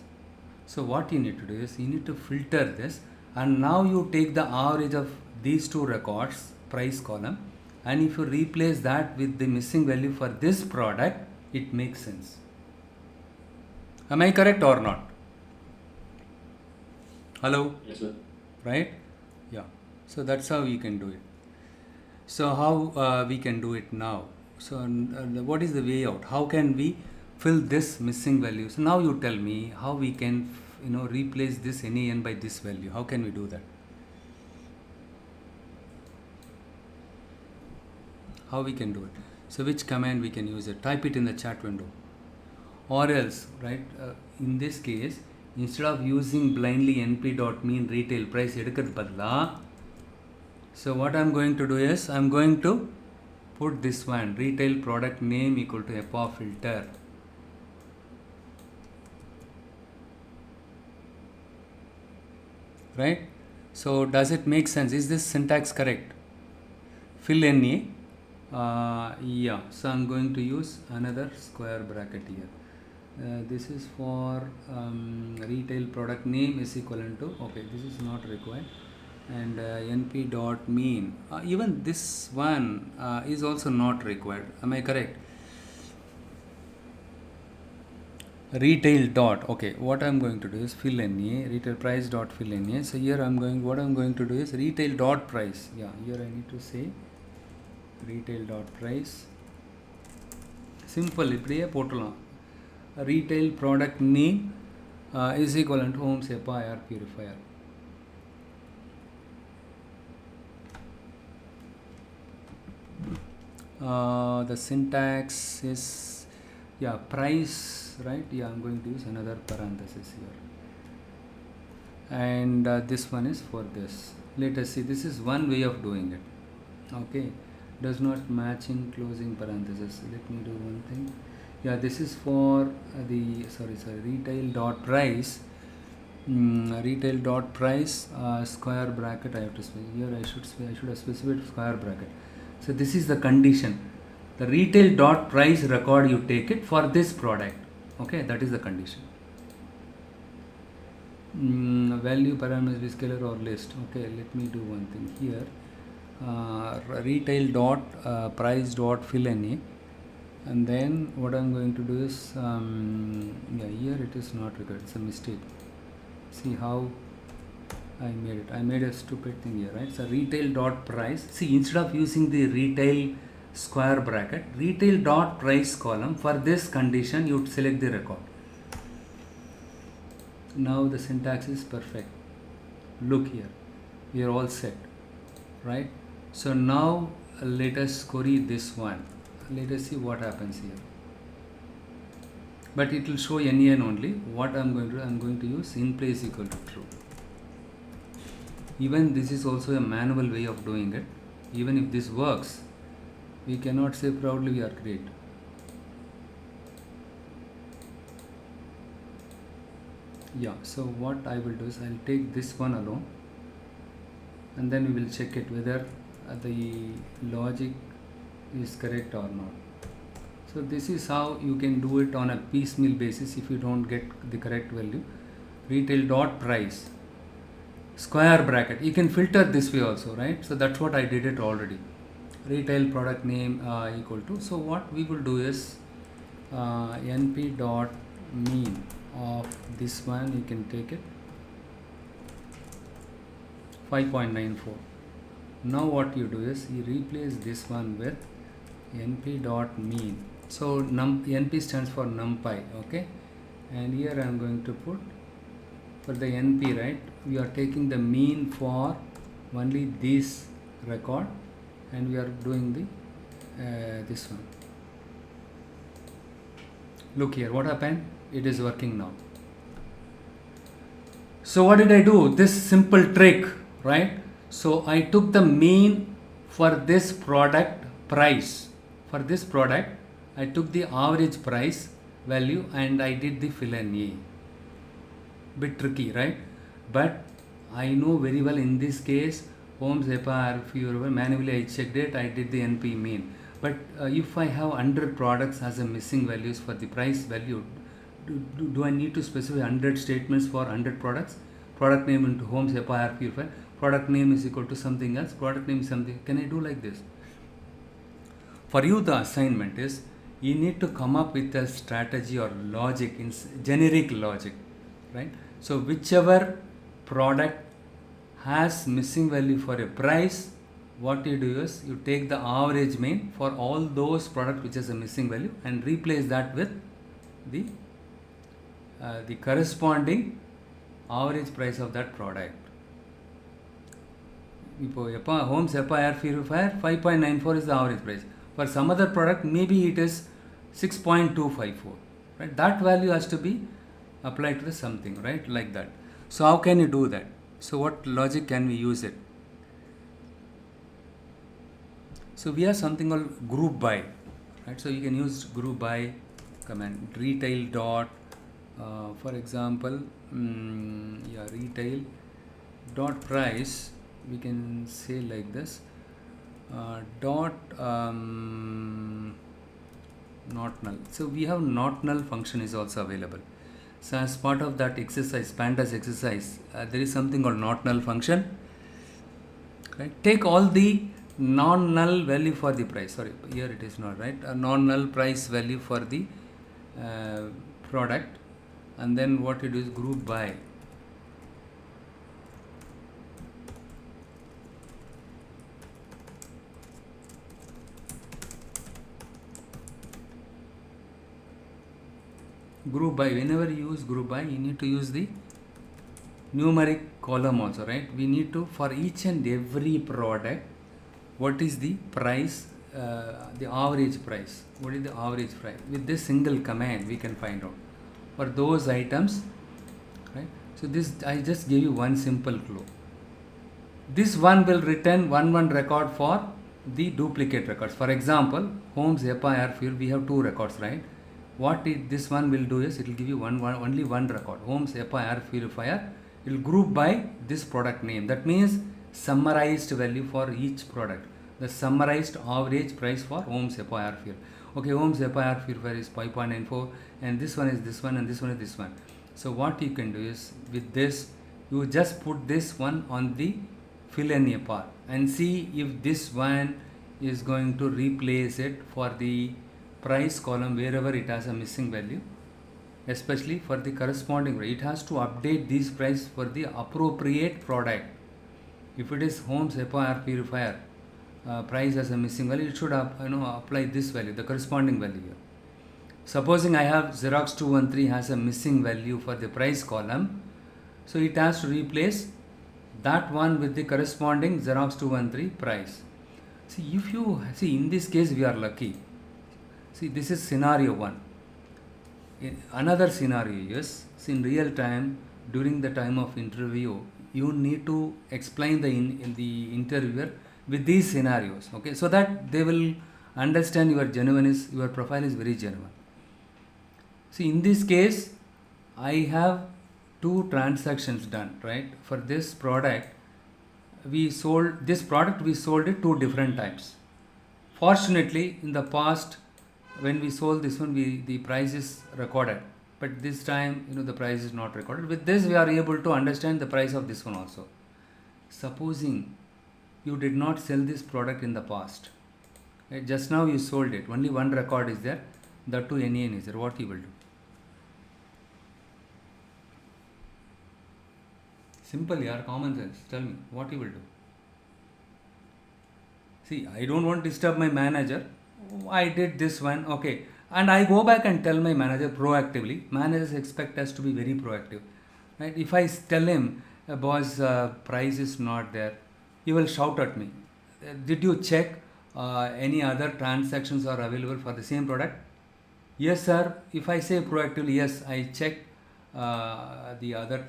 So what you need to do is you need to filter this, and now you take the average of these 2 records, price column, and if you replace that with the missing value for this product, it makes sense. Am I correct or not? Hello? Yes, sir. Right? Yeah. So that's how we can do it. So how we can do it now? So what is the way out? How can we fill this missing value? So now you tell me how we can replace this NaN by this value. How can we do that? How we can do it? So which command we can use it? Type it in the chat window. Or else, right, in this case, instead of using blindly np.mean retail price, So what I'm going to do is I'm going to put this one, retail product name equal to EPA filter. Right? So does it make sense? Is this syntax correct? Fill NA. Yeah, so I'm going to use another square bracket here. This is for retail product name is equivalent to, okay, this is not required, and np dot mean, even this one is also not required. Am I correct? Retail dot, okay, what I'm going to do is fill NA, retail price dot fill NA. So here what I'm going to do is retail dot price. Yeah, here I need to say retail dot price. Simple, இப்படியே போட்டலாம். Retail product name is equivalent to Homes EPA air purifier. The syntax is, yeah, price, right? Yeah, I'm going to use another parenthesis here, and this one is for this. Let us see, this is one way of doing it. Okay, does not match in closing parenthesis. Let me do one thing. Yeah, this is for the retail dot price, retail dot price square bracket. I have to specify here. I should have specified square bracket. So this is the condition. The retail dot price record, you take it for this product. Okay, that is the condition. Value parameters scalar or list. Okay, let me do one thing here. Retail dot price dot fill NA, and then what I'm going to do is yeah, here it is not required. It's a mistake. See how I made it. I made a stupid thing here, right? So retail dot price. See, instead of using the retail square bracket, retail dot price column, for this condition you select the record. Now the syntax is perfect. Look here, we are all set, right? So now let us query this one. Let us see what happens here. But it will show NaN only. What I'm going to do, I'm going to use in place equal to true. Even this is also a manual way of doing it. Even if this works, we cannot say proudly we are great. Yeah, so what I will do is I'll take this one alone, and then we will check it whether the logic is correct or not. So this is how you can do it on a piecemeal basis if you don't get the correct value. Retail dot price square bracket, you can filter this way also, right? So that's what I did it already. Retail product name equal to, so what we will do is np dot mean of this one, you can take it 5.94. Now what you do is you replace this one with np dot mean. So np stands for numpy, okay, and here I am going to put for the np, right, we are taking the mean for only this record, and we are doing the this one. Look here, what happened? It is working now. So what did I do? This simple trick, right? So I took the mean for this product price. For this product, I took the average price value and I did the fill NA. Bit tricky, right? But I know very well in this case, Homes EPA RFU, manually I checked it, I did the NP mean. But if I have 100 products as a missing values for the price value, do I need to specify 100 statements for 100 products? Product name into Homes EPA RFU, product name is equal to something else, product name is something. Can I do like this? For you, the assignment is you need to come up with a strategy or logic, in generic logic, right? So whichever product has missing value for a price, what you do is you take the average mean for all those products which has a missing value and replace that with the corresponding average price of that product. Homes EPA air purifier 5.94 is the average price. For some other product, maybe it is 6.254, right? That value has to be applied to the something, right? Like that. So how can you do that? So what logic can we use it? So we have something called group by, right? So you can use group by command, retail dot, for example, retail dot price, we can say like this, dot not null. So we have not null function is also available. So as part of that exercise, pandas exercise, there is something called not null function. Right? Take all the non-null value for the price. Sorry, here it is not, right. A non-null price value for the product, and then what it is, group by. Group by, whenever you use group by, you need to use the numeric column also, right? We need to, for each and every product, what is the price, the average price, what is the average price? With this single command we can find out for those items, right? So this, I just gave you one simple clue. This one will return one record for the duplicate records. For example, Holmes HEPA air fuel, we have 2 records, right? What this one will do is, it will give you only one record, Holmes HEPA air purifier. It will group by this product name. That means summarized value for each product. The summarized average price for Holmes HEPA air fuel. Okay, Holmes HEPA air purifier is 5.94, and this one is this one, and this one is this one. So what you can do is, with this, you just put this one on the fill in a part and see if this one is going to replace it for the price column wherever it has a missing value, especially for the corresponding, it has to update this price for the appropriate product. If it is Holmes HEPA air purifier, price as a missing value, it should apply this value, the corresponding value here. Supposing I have Xerox 213 has a missing value for the price column, so it has to replace that one with the corresponding Xerox 213 price. See, if you see, in this case we are lucky. See, this is scenario 1. Another scenario is, in real time, during the time of interview, you need to explain the interviewer with these scenarios, okay, so that they will understand your genuineness, your profile is very genuine. See, in this case, I have 2 transactions done, right? For this product, we sold it 2 different times. Fortunately, in the past, when we sold this one, the price is recorded, but this time, the price is not recorded. With this, we are able to understand the price of this one also. Supposing you did not sell this product in the past, right? Just now you sold it, only one record is there, that too NAN is there, what you will do? Simple, yaar, common sense. Tell me, what you will do? See, I don't want to disturb my manager. I did this one, okay, and I go back and tell my manager proactively. Managers expect us to be very proactive, right? If I tell him, boss, price is not there, he will shout at me. Did you check any other transactions are available for the same product? Yes, sir. If I say proactively, yes, I checked the other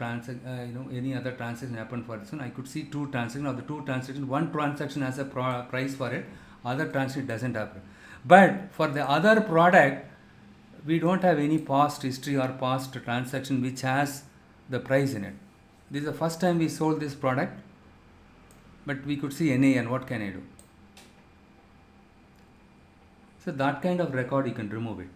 any other transaction happened for this one. I could see 2 transactions. Of the 2 transactions, one transaction has a price for it, other transaction doesn't happen. But for the other product, we don't have any past history or past transaction which has the price in it. This is the first time we sold this product, but we could see NAN. What can I do? So that kind of record, you can remove it.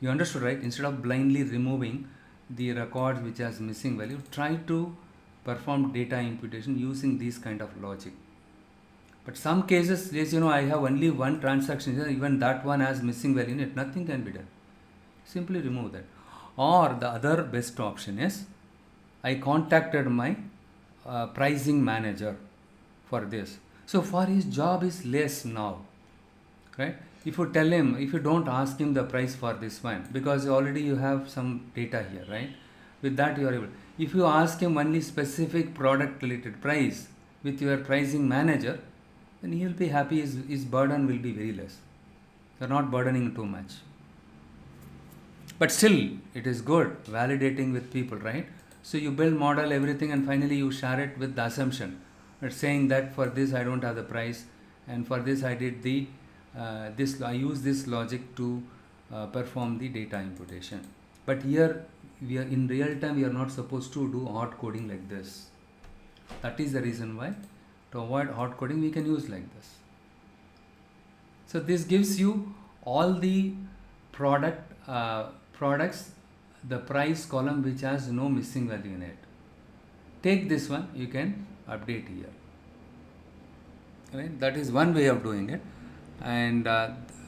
You understood, right? Instead of blindly removing the records which has missing value, try to perform data imputation using this kind of logic. But some cases, yes, I have only one transaction, even that one has missing value in it, nothing can be done. Simply remove that. Or the other best option is, I contacted my pricing manager for this. So for his job is less now, right? If you tell him, if you don't ask him the price for this one, because already you have some data here, right? With that you are able. If you ask him only specific product related price with your pricing manager, then he will be happy, his burden will be very less. You are not burdening too much. But still, it is good validating with people, right? So you build model, everything, and finally you share it with the assumption. But saying that for this I don't have the price, and for this I did the I use this logic to perform the data imputation. But here we are in real time, we are not supposed to do hot coding like this. That is the reason why, to avoid hot coding, we can use like this. So this gives you all the products, the price column which has no missing value in it. Take this one, you can update here. Right? That is one way of doing it, and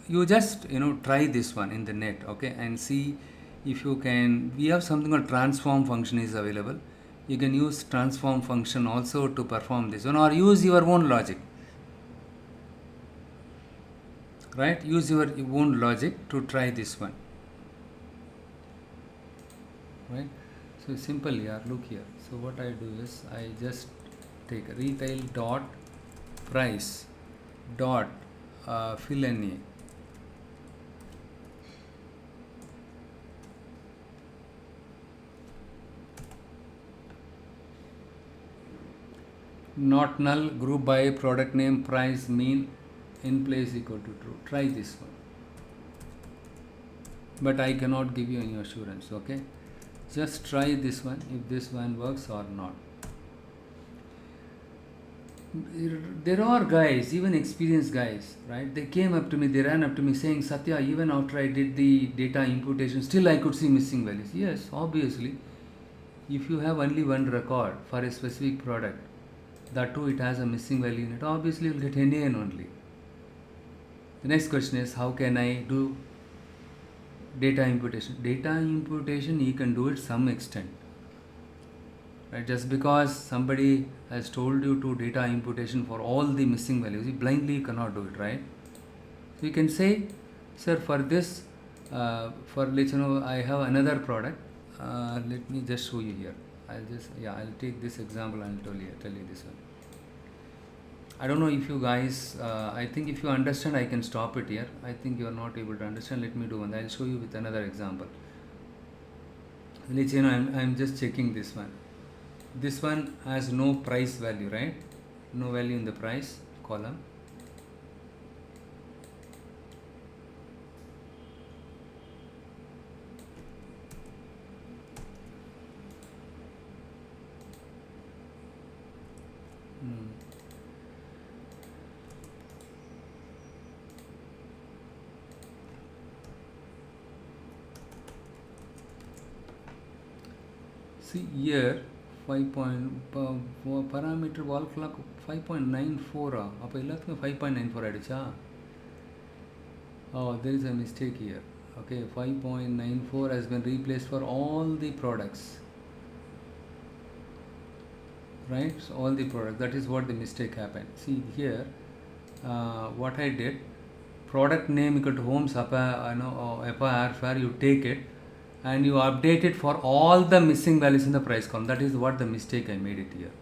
you just try this one in the net, okay, and see if you can. We have something called transform function is available. You can use transform function also to perform this one, or use your own logic. Right? Use your own logic to try this one. Right? So simple here. Look here. So what I do is I just take retail dot price dot fill NA. Not null, group by product name, price, mean, in place equal to true. Try this one. But I cannot give you any assurance, okay? Just try this one, if this one works or not. There are guys, even experienced guys, right? They came up to me, they ran up to me saying, Satya, even after I did the data imputation, still I could see missing values. Yes, obviously, if you have only one record for a specific product, that too it has a missing value in it, obviously you will get NaN only. The next question is, how can I do data imputation? Data imputation, you can do it some extent. Right? Just because somebody has told you to data imputation for all the missing values, you blindly cannot do it, right? So you can say, sir, for this, for let's I have another product. Let me just show you here. I'll take this example and tell you this one. I don't know if you guys, I think if you understand, I can stop it here. I think you are not able to understand. Let me do one. I'll show you with another example. Let's I'm just checking this one. This one has no price value, right? No value in the price column. See here, 5 parameter wall clock 5.94 அப்ப எல்லாத்துக்கும் 5.94 ஆயிடுச்சா? Oh, there is a mistake here. Okay, 5.94 has been replaced for all the products. Right? So all the products. That is what the mistake happened. See here, what I did, product name equal to homes, APA airfare, you take it and you update it for all the missing values in the price column. That is what the mistake I made it here.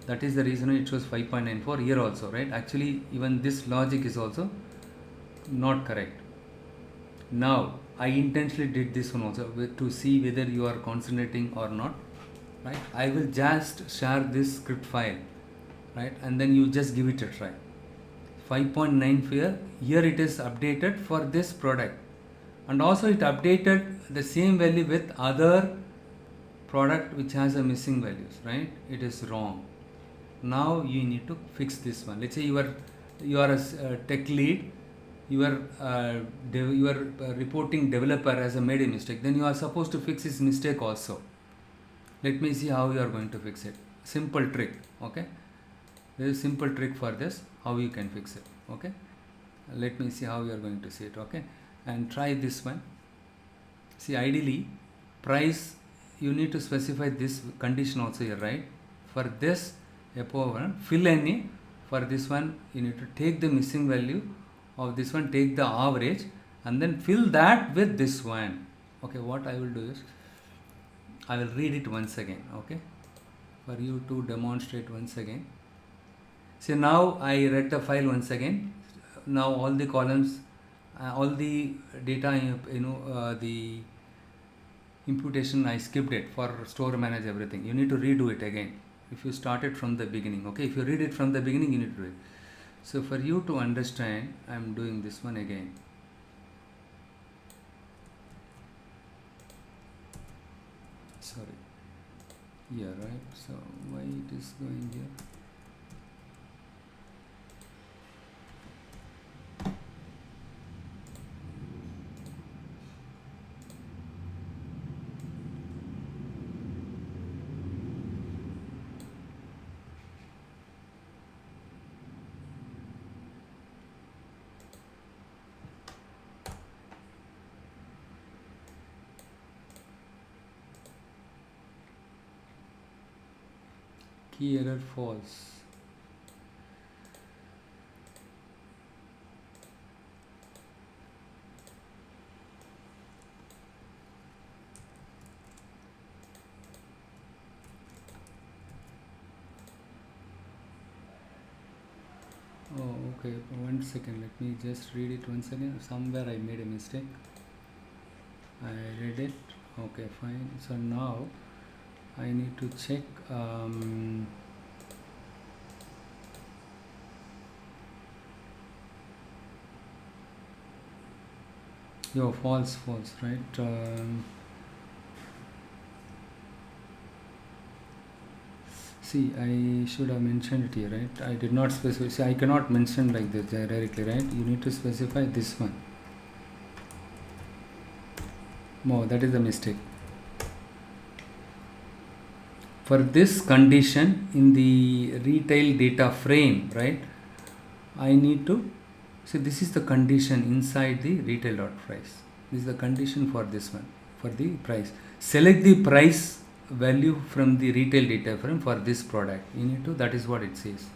That is the reason it shows 5.94 here also, right? Actually, even this logic is also not correct. Now, I intentionally did this one also to see whether you are concentrating or not, right? I will just share this script file, right? And then you just give it a try. 5.94, here it is updated for this product. And also it updated the same value with other product which has a missing values, right? It is wrong. Now you need to fix this one. Let's say you are a tech lead, you are reporting developer has made a mistake, then you are supposed to fix his mistake also. Let me see how you are going to fix it. Simple trick, okay? There is a simple trick for this, how you can fix it, okay? Let me see how you are going to see it, okay? And try this one. See, ideally, price, you need to specify this condition also here, right? For this one, fill NA. For this one, you need to take the missing value of this one, take the average, and then fill that with this one. Okay, what I will do is, I will read it once again, okay? For you to demonstrate once again. See, now I read the file once again. Now all the columns, all the data, the imputation, I skipped it for store manage everything. You need to redo it again. If you start it from the beginning, okay? If you read it from the beginning, you need to do it. So for you to understand, I'm doing this one again. Sorry, yeah, right. So why it is going here? Key error false. Oh, okay. 1 second. Let me just read it once again. Somewhere I made a mistake. I read it. Okay, fine. So now I need to check. Yo, false, right? See, I should have mentioned it here, right? I did not specify. See, I cannot mention like this directly, right? You need to specify this one. No, that is a mistake. For this condition in the retail data frame, right? I need to see, this is the condition inside the retail dot price. This is the condition for this one, for the price. Select the price value from the retail data frame for this product. You need to, that is what it says.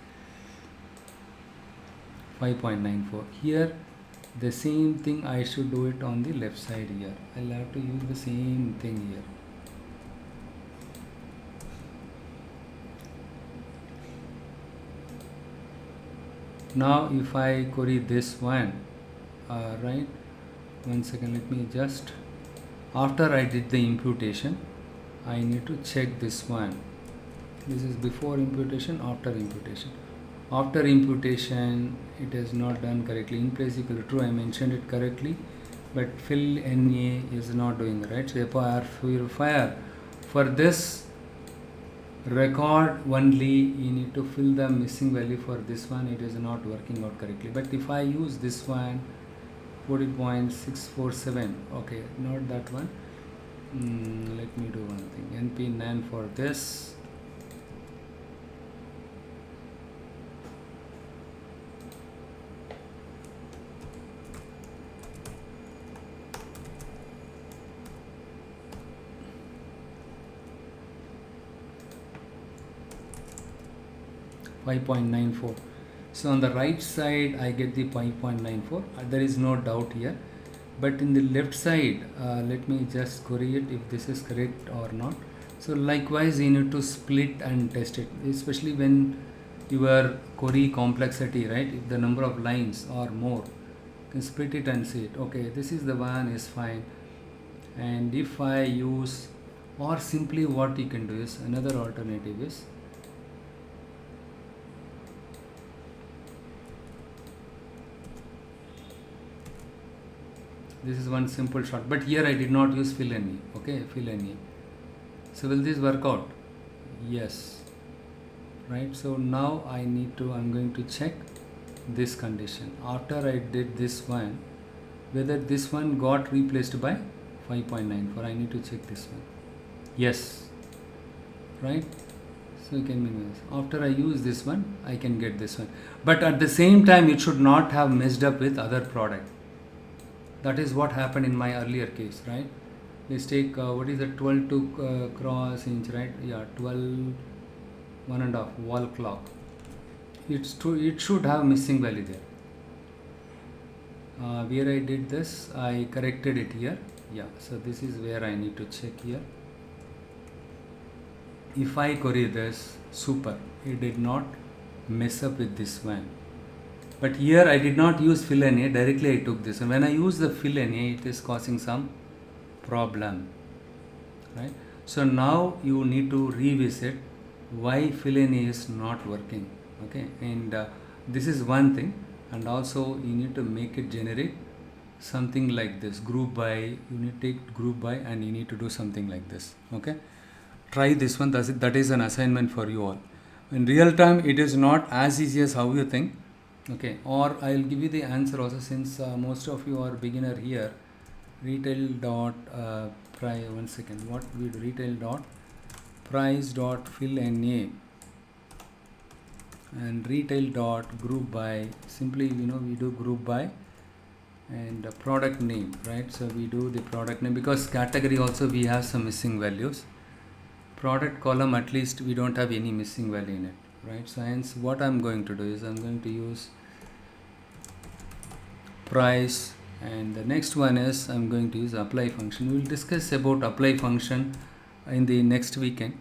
5.94. Here the same thing I should do it on the left side here. I'll have to use the same thing here. Now if I query this one, right, 1 second, let me just, after I did the imputation, I need to check this one. This is before imputation, after imputation. After imputation, it is not done correctly. In place equal to true, I mentioned it correctly, but fill NA is not doing it, right? So R purifier, for this record only, you need to fill the missing value for this one. It is not working out correctly. But if I use this one, 40.647, okay, not that one. Let me do one thing. NP9 for this. .94. So on the right side I get the 5.94. There is no doubt here, but in the left side, let me just query it if this is correct or not. So likewise you need to split and test it, especially when your query complexity, right? If the number of lines are more, you can split it and see it. Okay, this is the one, is fine. And if I use, or simply what you can do is, another alternative is, this is one simple shot, but here I did not use fill NA. Okay, fill NA. So will this work out? Yes, right? So now I need to, I'm going to check this condition. After I did this one, whether this one got replaced by 5.94. I need to check this one. Yes, right? So you can minimize. After I use this one, I can get this one. But at the same time, it should not have messed up with other product. That is what happened in my earlier case, right? Let's take, what is the 12 to cross inch, right? Yeah, 12, 1.5 wall clock. It should have missing value there. Where I did this, I corrected it here. Yeah, so this is where I need to check here. If I query this, super, it did not mess up with this one. But here I did not use fill NA, directly I took this. And when I use the fill NA, it is causing some problem, right? So now you need to revisit why fill NA is not working, okay? And This is one thing, and also you need to make it generate something like this, group by. You need to take group by and you need to do something like this. Okay, try this one. That is an assignment for you all. In real time it is not as easy as how you think. Okay, or I'll give you the answer also, since most of you are beginner here. Retail dot price, one second, what we do, retail dot price dot fill NA and retail dot group by. Simply, we do group by and product name, right? So we do the product name, because category also we have some missing values. Product column, at least we don't have any missing value in it, right? So hence what I'm going to do is I'm going to use price, and the next one is I'm going to use apply function. We will discuss about apply function in the next weekend.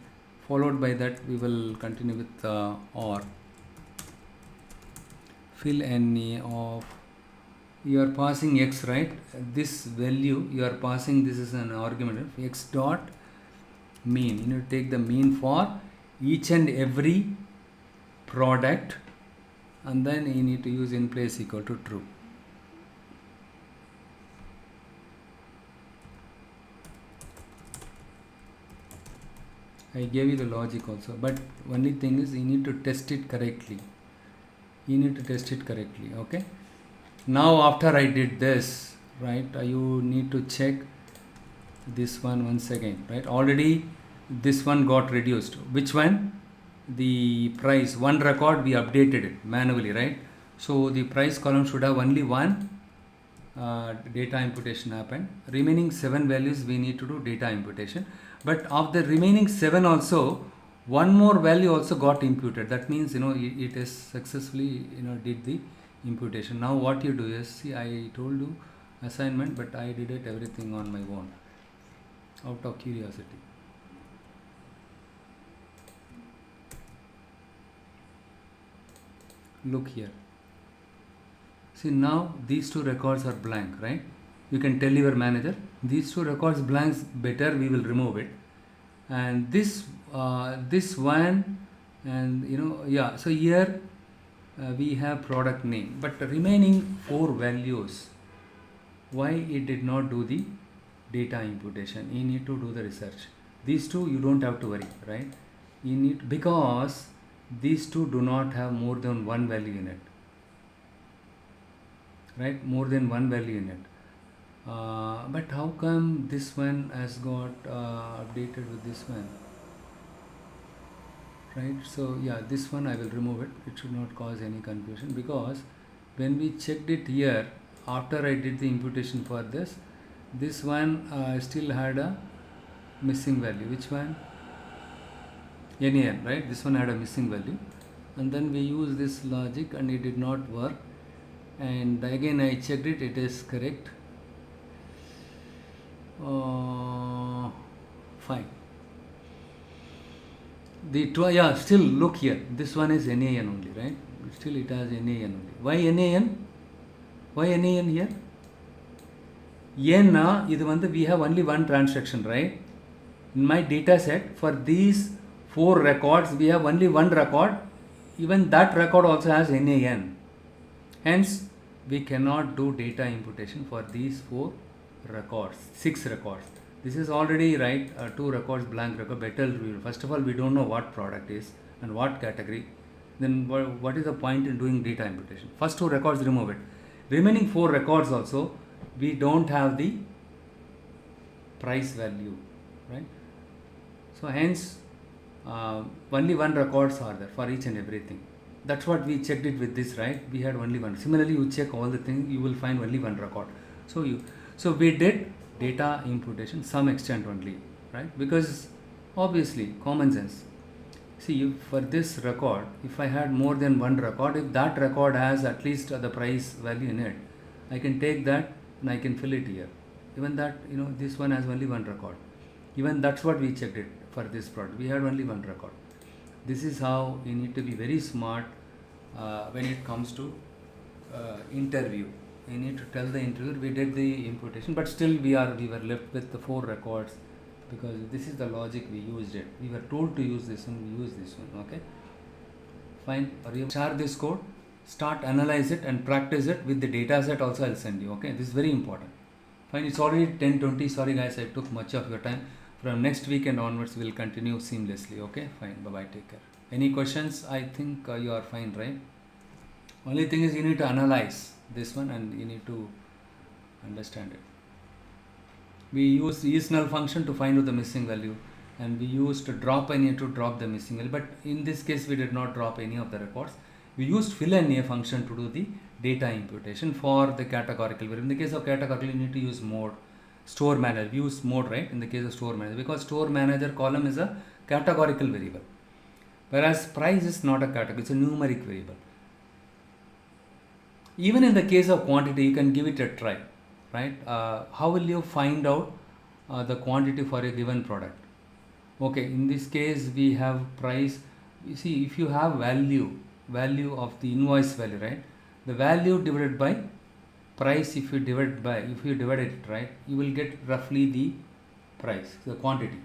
Followed by that we will continue with or. Fill NA of, you are passing x, right? This value you are passing, this is an argument of x dot mean. You need to take the mean for each and every product, and then you need to use in place equal to true. I gave you the logic also, but only thing is you need to test it correctly. Okay, now after I did this, right, you need to check this one once again, right? Already this one got reduced. Which one? The price, one record we updated it manually, right? So the price column should have only one data imputation happened. Remaining 7 values we need to do data imputation, but of the remaining 7 also, one more value also got imputed. That means, it is successfully, did the imputation. Now what you do is, see, I told you assignment, but I did it everything on my own out of curiosity. Look here. See, now these 2 records are blank, right? You can tell your manager these 2 records blanks, better we will remove it, and this one, and so here we have product name, but the remaining 4 values, why it did not do the data imputation? You need to do the research. These 2 you don't have to worry, right? You need, because these 2 do not have more than one value in it, right? More than one value in it. But how come this one has got updated with this one, right? So yeah, this one I will remove it. It should not cause any confusion, because when we checked it here, after I did the imputation for this one still had a missing value. Which one? NaN, right? This one had a missing value, and then we use this logic and it did not work, and again I checked it, it is correct. Fine. The still look here, this one is NaN only, right? Still it has NaN only. Why NaN? Why NaN here? We have only one transaction, right? In my data set, for these 4 records, we have only one record. Even that record also has NaN. Hence, we cannot do data imputation for these 4 records, 6 records. This is already, right, 2 records, blank record. Better, first of all, we don't know what product is and what category. Then what is the point in doing data imputation? First 2 records, remove it. Remaining 4 records also, we don't have the price value, right? So hence, only one records are there for each and everything. That's what we checked it with this, right? We had only one. Similarly, you check all the things, you will find only one record. So we did data imputation some extent only, right? Because obviously common sense. See, for this record, if I had more than one record, if that record has at least the price value in it, I can take that and I can fill it here. Even that, this one has only one record. Even that's what we checked it for this product. We had only one record. This is how you need to be very smart when it comes to interview. You need to tell the interviewer we did the imputation, but still we were left with the 4 records, because this is the logic we used it. We were told to use this one, we use this one. Okay, fine. Or you share this code, start analyze it and practice it with the data set also. I'll send you. Okay, this is very important. Fine, it's already 10:20. Sorry guys, I took much of your time. From next weekend onwards we'll continue seamlessly. Okay, fine, bye bye, take care. Any questions? I think you are fine, right? Only thing is you need to analyze this one and you need to understand it. We use is null function to find out the missing value, and we used drop NA to drop the missing value, but in this case we did not drop any of the records. We used fill NA function to do the data imputation for the categorical variable. In the case of categorical, you need to use mode, store manager. We use mode, right, in the case of store manager, because store manager column is a categorical variable, whereas price is not a category, it's a numeric variable. Even in the case of quantity, you can give it a try, right? How will you find out the quantity for a given product? Okay, in this case we have price. You see, if you have value of the invoice value, right, the value divided by price, if you divide it, right, you will get roughly the price, the quantity.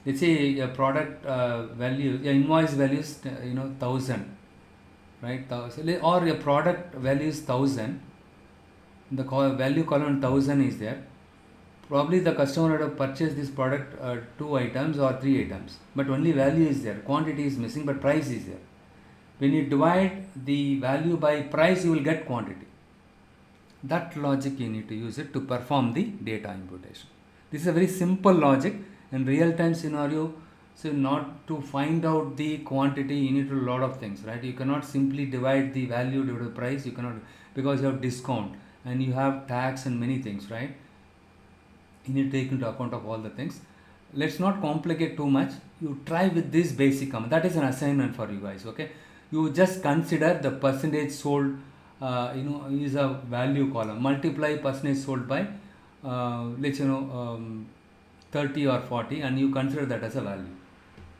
Let's say a product value, invoice value is 1,000, right? 1,000, or a product value is 1,000. The value column 1,000 is there. Probably the customer would have purchased this product 2 items or 3 items, but only value is there, quantity is missing, but price is there. When you divide the value by price, you will get quantity. That logic you need to use it to perform the data imputation. This is a very simple logic. In real time scenario, so not to find out the quantity, you need to do a lot of things, right? You cannot simply divide the value divided by price. You cannot, because you have discount and you have tax and many things, right? You need to take into account of all the things. Let's not complicate too much. You try with this basic command. That is an assignment for you guys. Okay, you just consider the percentage sold, is a value column. Multiply percentage sold by let's 30 or 40, and you consider that as a value.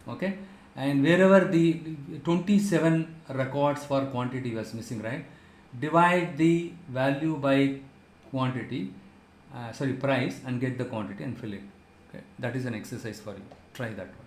Okay, and wherever the 27 records for quantity was missing, right, divide the value by quantity, price, and get the quantity and fill it. Okay, that is an exercise for you. Try that one.